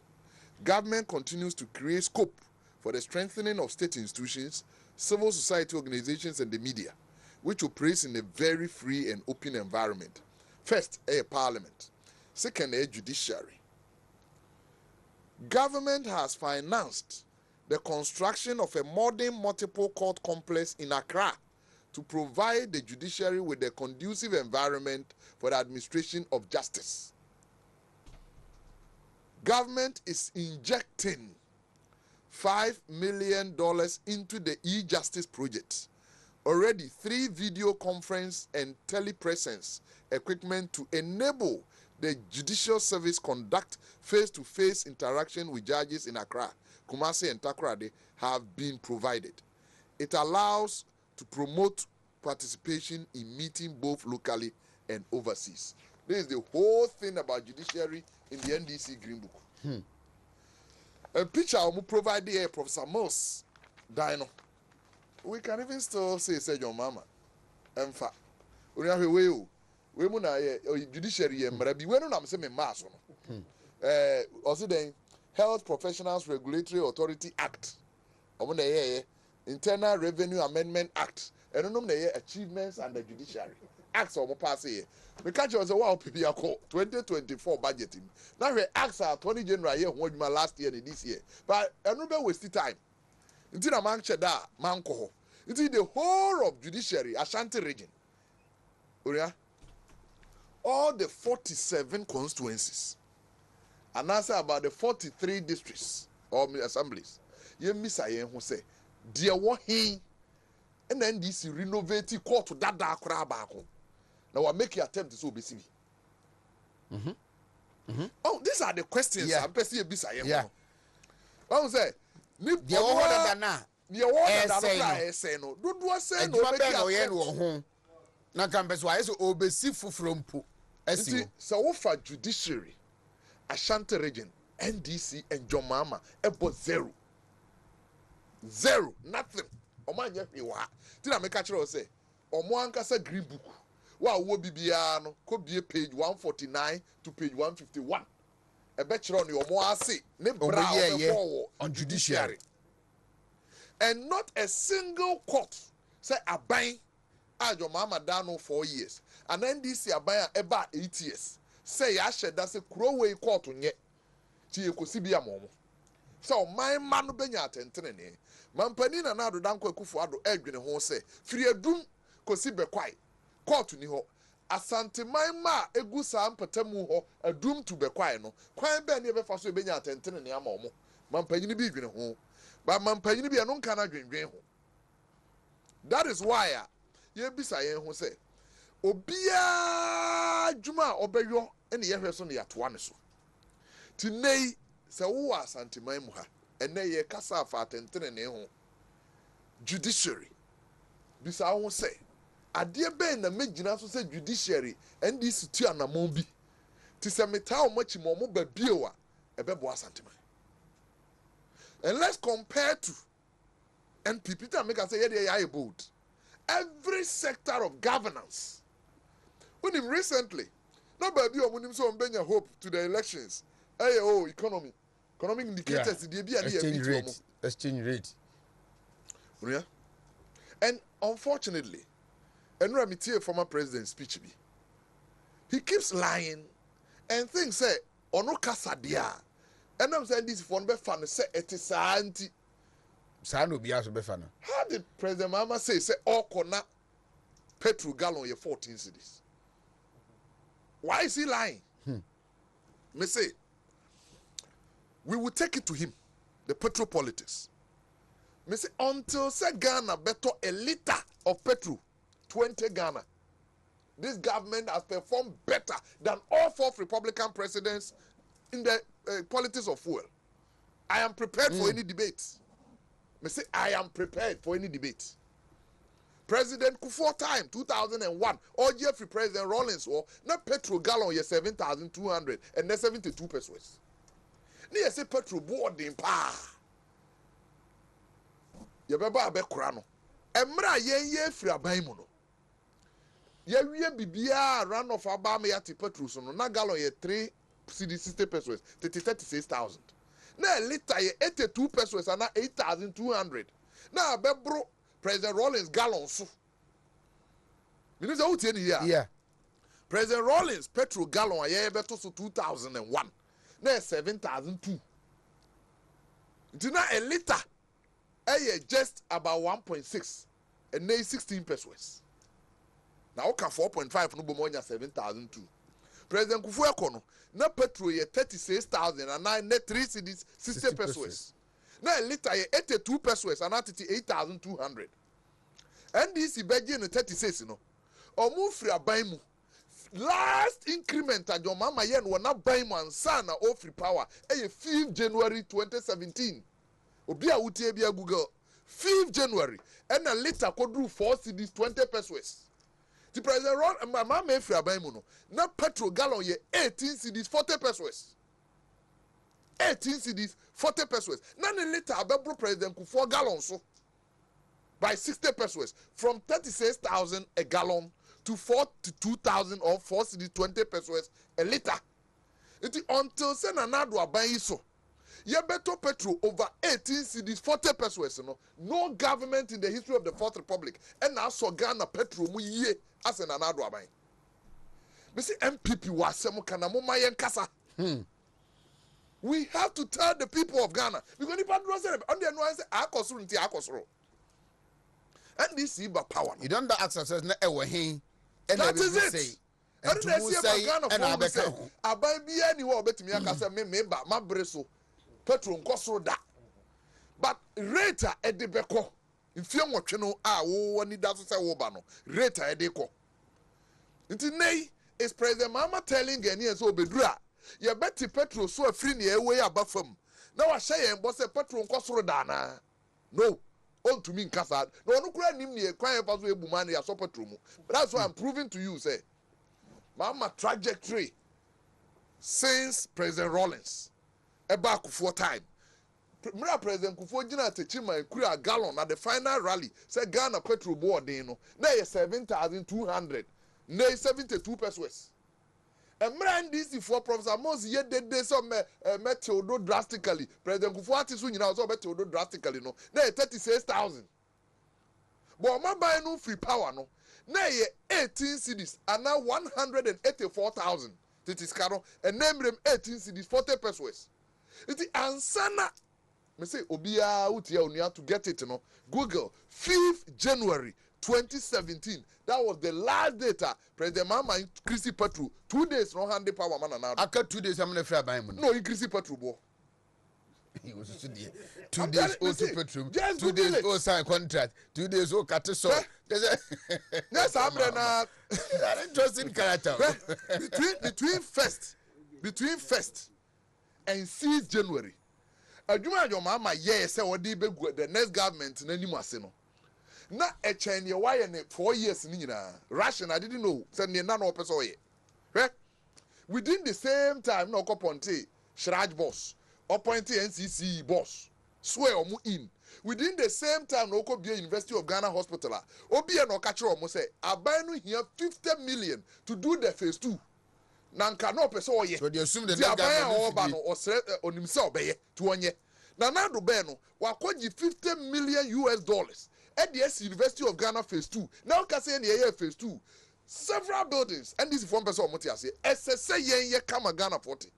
Government continues to create scope for the strengthening of state institutions, civil society organizations, and the media, which operates in a very free and open environment. First, a parliament. Second, a judiciary. Government has financed the construction of a modern multiple court complex in Accra to provide the judiciary with a conducive environment for the administration of justice. Government is injecting $5 million into the e-justice project. Already 3 video conference and telepresence equipment to enable the judicial service conduct face-to-face interaction with judges in Accra, Kumasi, and Takoradi have been provided. It allows to promote participation in meeting both locally and overseas. This is the whole thing about judiciary in the NDC Green Book. A picture will provide here, Professor Mills, Dino. We can even still say your mama. Emfa. We have a way. We muna judiciary mrabi. We no na say me maso no. Also then Health Professionals Regulatory Authority Act. Omo na Internal Revenue Amendment Act. Eno no na Achievements and the Judiciary. Acts omo pass here. We catch you say wow people 2024 budget. Now we acts are 20 January here last year and this year. But eno be waste time. Until a man da man ko until the whole of judiciary Ashanti region. Oria all the 47 constituencies, and answer about the 43 districts or assemblies. You miss I who say, dear what he and then this renovate court to that dark crab. Now I make your attempt to so busy. Oh, these are the questions I'm pressing a busy. Yeah. I say, the order than now. The order that say no. Do I say no? Make your home. Na campus wise obesi from po. So for judiciary, Ashanti region, NDC and John Mama, about zero, nothing. Oman ye wa. Tina make catcher say, Omo ankasa green book. Wa wo bibiano could be page 149 to page 151. A betcher on your more say, ne brow on judiciary. And not a single court say a buying your mama down 4 years. And then this year buy about 8 years. Say I said that's a crowway court on yet. She could see be a momo. So my man benya tentene. Mampanina na do danko kufu ado edwene ho say free adum kosi be kwai court ni ho asante ma egu sam patamu ho adum to be kwai no kwan be ne be fa so benya tentene ne ama omo mampanyini bi dwene ho ba mampanyini bi eno nka na dwendwen ho. That is why ye bisa yen ho say obia dwuma obeyo ene ye hwe so ne yatoa ne so tinei se wo asante man mu ha ene ye kasa afa atentene ne ho judiciary bisa ho say ade be na megina so say judiciary and this tu anamon bi ti se meta o machi mo mo ba biewa ebebo asante man. And let's compare to NPP to make us say yeah they bold every sector of governance. When him recently nobody omunim so mbenya hope to the elections. Hey, oh, economic indicators exchange rate. Yeah. And unfortunately, and Ramitier former president speech be, he keeps lying and things say ono kasadia. And I'm saying this for be fan say it is anti. Sano be as be fan. How did President Mama say all kona petrol gallon ye 14 cedis? Why is he lying? Me say we will take it to him, the petrol politics. Me say until say Ghana better a liter of petrol, 20 Ghana. This government has performed better than all 4 Republican presidents in the politics of fuel. I am prepared for any debate. Me say I am prepared for any debate. President Kufuor time 2001, or Jeffrey President Rawlings war na petrol gallon ye 7,200 and na 72 pesos. Ni ye say petrol boarding pa. Ye beba abekura no. Emra ye free aban mu no. Ye wie bibia run of abam ya ti petrol so no na gallon ye 3 cedi 60 pesos 36,000. Na liter ye 82 pesos and na 8,200. Na abebro President Rawlings gallon so. You know what you here? Yeah. President Rawlings petrol gallon a year better so 2001. Now 7,002. It's now a liter. Just about 1.6 and now 16 pesos. Now okay 4.5 no bomonya 7,002. President Kufuor kono na petrol ye 36,000 and now net 3 cedis 60 pesos. Now a liter ye 82 pesos and at 8,200. NDC budget no 36 no. Omu free aban mu. Last increment at your mama yen were not buying one son or free power. 5th January 2017. Obia utie bia Google. 5th January. And a liter could do 4 cedis 20 pesos. The president run my mama free aban mu no. Na petrol gallon ye 18 cedis 40 pesos. 18 cedis 40 pesos. None liter abebro president Kufuor gallon so by 60 pesos from 36,000 a gallon to 42,000 or 4 cedis 20 pesos a liter. It until sen anado aban so. Ye better petrol over 18 cedis 40 pesos no government in the history of the Fourth Republic and now so Ghana petrol mu ye as an anado aban. Me say MPP wasem kana mo mayen kasa. We have to tell the people of Ghana because if I don't say on the no say akosuru nti akosuru. And this is power. You don't ask us na ewe hin. That is it. ɛne na ɛsi ɛma Ghana fo mo sɛ aban biara ni hɔ a ɔbɛtumi aka sɛ me ba mabere so petrol nkɔ soro da but rate a ɛde bɛkɔ mfie nwɔtwe no a wowɔ ni da so sɛ woba no rate a ɛde kɔ nti nei is President Mahama telling Ghanaians sɛ obɛduru a yɛbɛte petrol so afiri ne ɛwɔ yi aba fam na wahyɛ yɛn bɔ sɛ petrol nkɔ soro da anaa no ɔntumi nka saa na ɔno kora nim ne kwan yɛfa so ebu ma no yɛasɔ petrol mu that's why I'm proving to you say Mahama trajectory since President Rawlings ɛba Kufuor time mmerɛ President Kufuor gyina Techima kura a gallon at the final rally sɛ Ghana petrol boarding no na yɛ 7,200 na 72 pesos mmerɛ NDC for Professor Moses yɛ dede sɛ mɛteodo drastically President Kufuor ate so nyina sɛ ɔbɛteodo drastically no na yɛ 36,000 but ɔma ban no free power no na yɛ 18 cedis ana 184,000 titi sika no ɛnɛmmerɛm 18 cedis 40 pesos nti ansana me say obiya utia onua to get it no Google 5th January 2017 that was the last data President Mahama increase petrol 2 days no hand power man na aka 2 days am na free aban mu no increase petrol bo he was to the 2 days also petrol 2 days oh sign contract 2 days oh cut so yes amre na interesting character between first and 6th January adwuma adwo Mahama yɛ sɛ wɔde begu the next government na nim ase no na ɛkyɛn ne wayɛ ne 4 years ni nyinaa ration I didn't know sɛ ne na ɔpɛ sɛ ɔyɛ hwɛ within the same time na ɔkɔ ponte Shraj boss appoint NCC boss swear ɔmo in within the same time na ɔkɔ bia University of Ghana hospital a obia na ɔka kyerɛ ɔmo sɛ aban no hia 50 million to do the phase 2 na nka na ɔpɛ sɛ ɔyɛ so they assume the next government ɔba no ɔsrɛ onim sɛ ɔbɛyɛ to ɔnyɛ na nado bɛɛ no wakɔgye $50 million at the University of Ghana phase 2 now ɔka sɛ ne yɛyɛ phase 2 several buildings and this one person ɔmo te ase ɛsɛ sɛ yɛn kama Ghana 40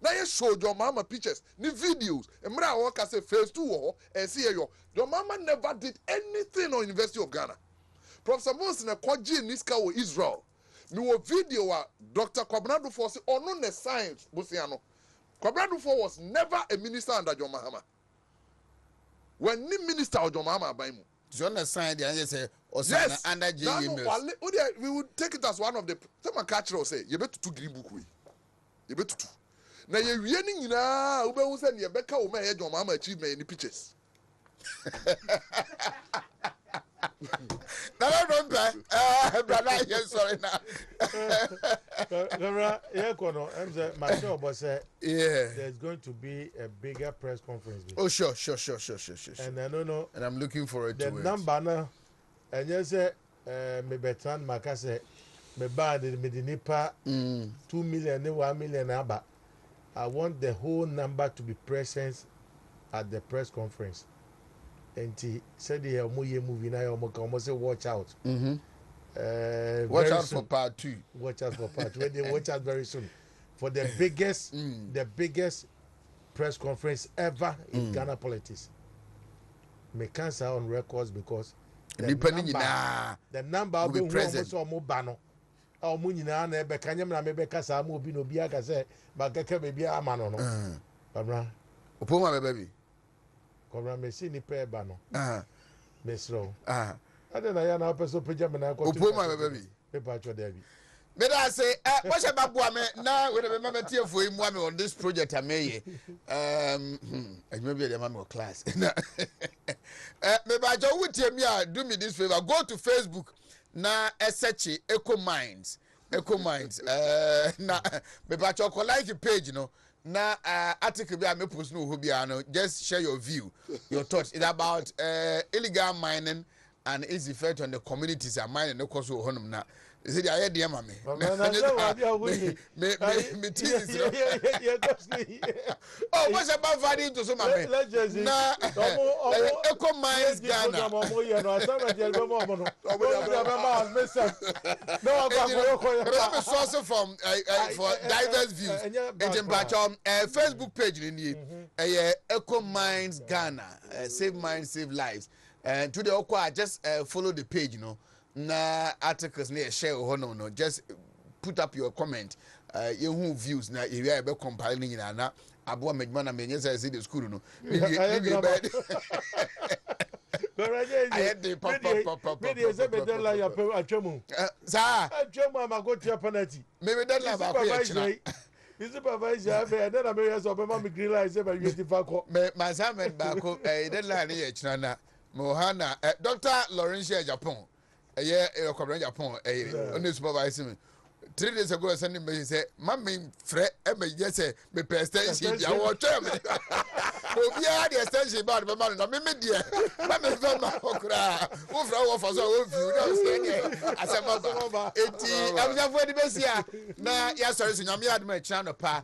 na yɛ show John Mahama pictures ni videos mmerɛ a wɔka sɛ phase 2 wɔ hɔ ɛsi yɛ yɔ John Mahama never did anything on University of Ghana Professor Moses na kɔgye niska wɔ Israel mi wɔ video a Dr. Kwabena Dufo say ɔno ne science bosia no Kwabena Dufo was never a minister under John Mahama when ni minister of John Mahama aban mu so na sign there say osana under JMS we would take it as one of the some catch us say you betutu green book we you betutu na ye wie ni nyina wo be hu say ne beka wo ma ye John Mahama achievement ni pictures no brother yes sorry now yeah kono em say my show but say yeah there's going to be a bigger press conference oh sure and I don't know and I'm looking forward to it the number now and you say me betan maka say me band me the nipa 2 million 1 million aba I want the whole number to be present at the press conference. And he said the movie now almost say watch out. Watch out for part 2. Watch out for part 2. When they watch out very soon for the biggest press conference ever in Ghana politics. Me cancel on records because the number will be present. Omu nyina na ebe kanyem na mebe kasa mu obi no bi aka se ba keke be bia ama no no babra opoma baby kobra me si ni pe ba no mesro ade na ya na peso peja me na ko opoma baby me pa cho there bi me da say what she babua me na we dey me tie for mu am on this project ameye maybe dey am class me ba jo wutie me do me this favor go to Facebook na search eco minds na me ba cho like page no na article bi a me post no ho bia no just share your view your thoughts it's about illegal mining and its effect on the communities and mining no cause honum na is it I hear mama me tease oh what's about value to some mama na eco mines Ghana no source from for diverse views it's Facebook page in here eco mines Ghana save minds save lives and today I just follow the page you know na articles near share no just put up your comment you who views na you be compile ni na abo amedma na menye say the school no me Is supervisor and then I may as well be green light say by my assignment back deadline here china Mohana Dr. Laurentia Japan yeah Japan only supervisor me 3 days ago sending me say mammy fret just say me extension ya watch obi a the extension about the man na me dear mammy from my okra wo fra wo for so view na say asema eti am for the besia na ya sorry so nyame adma china pa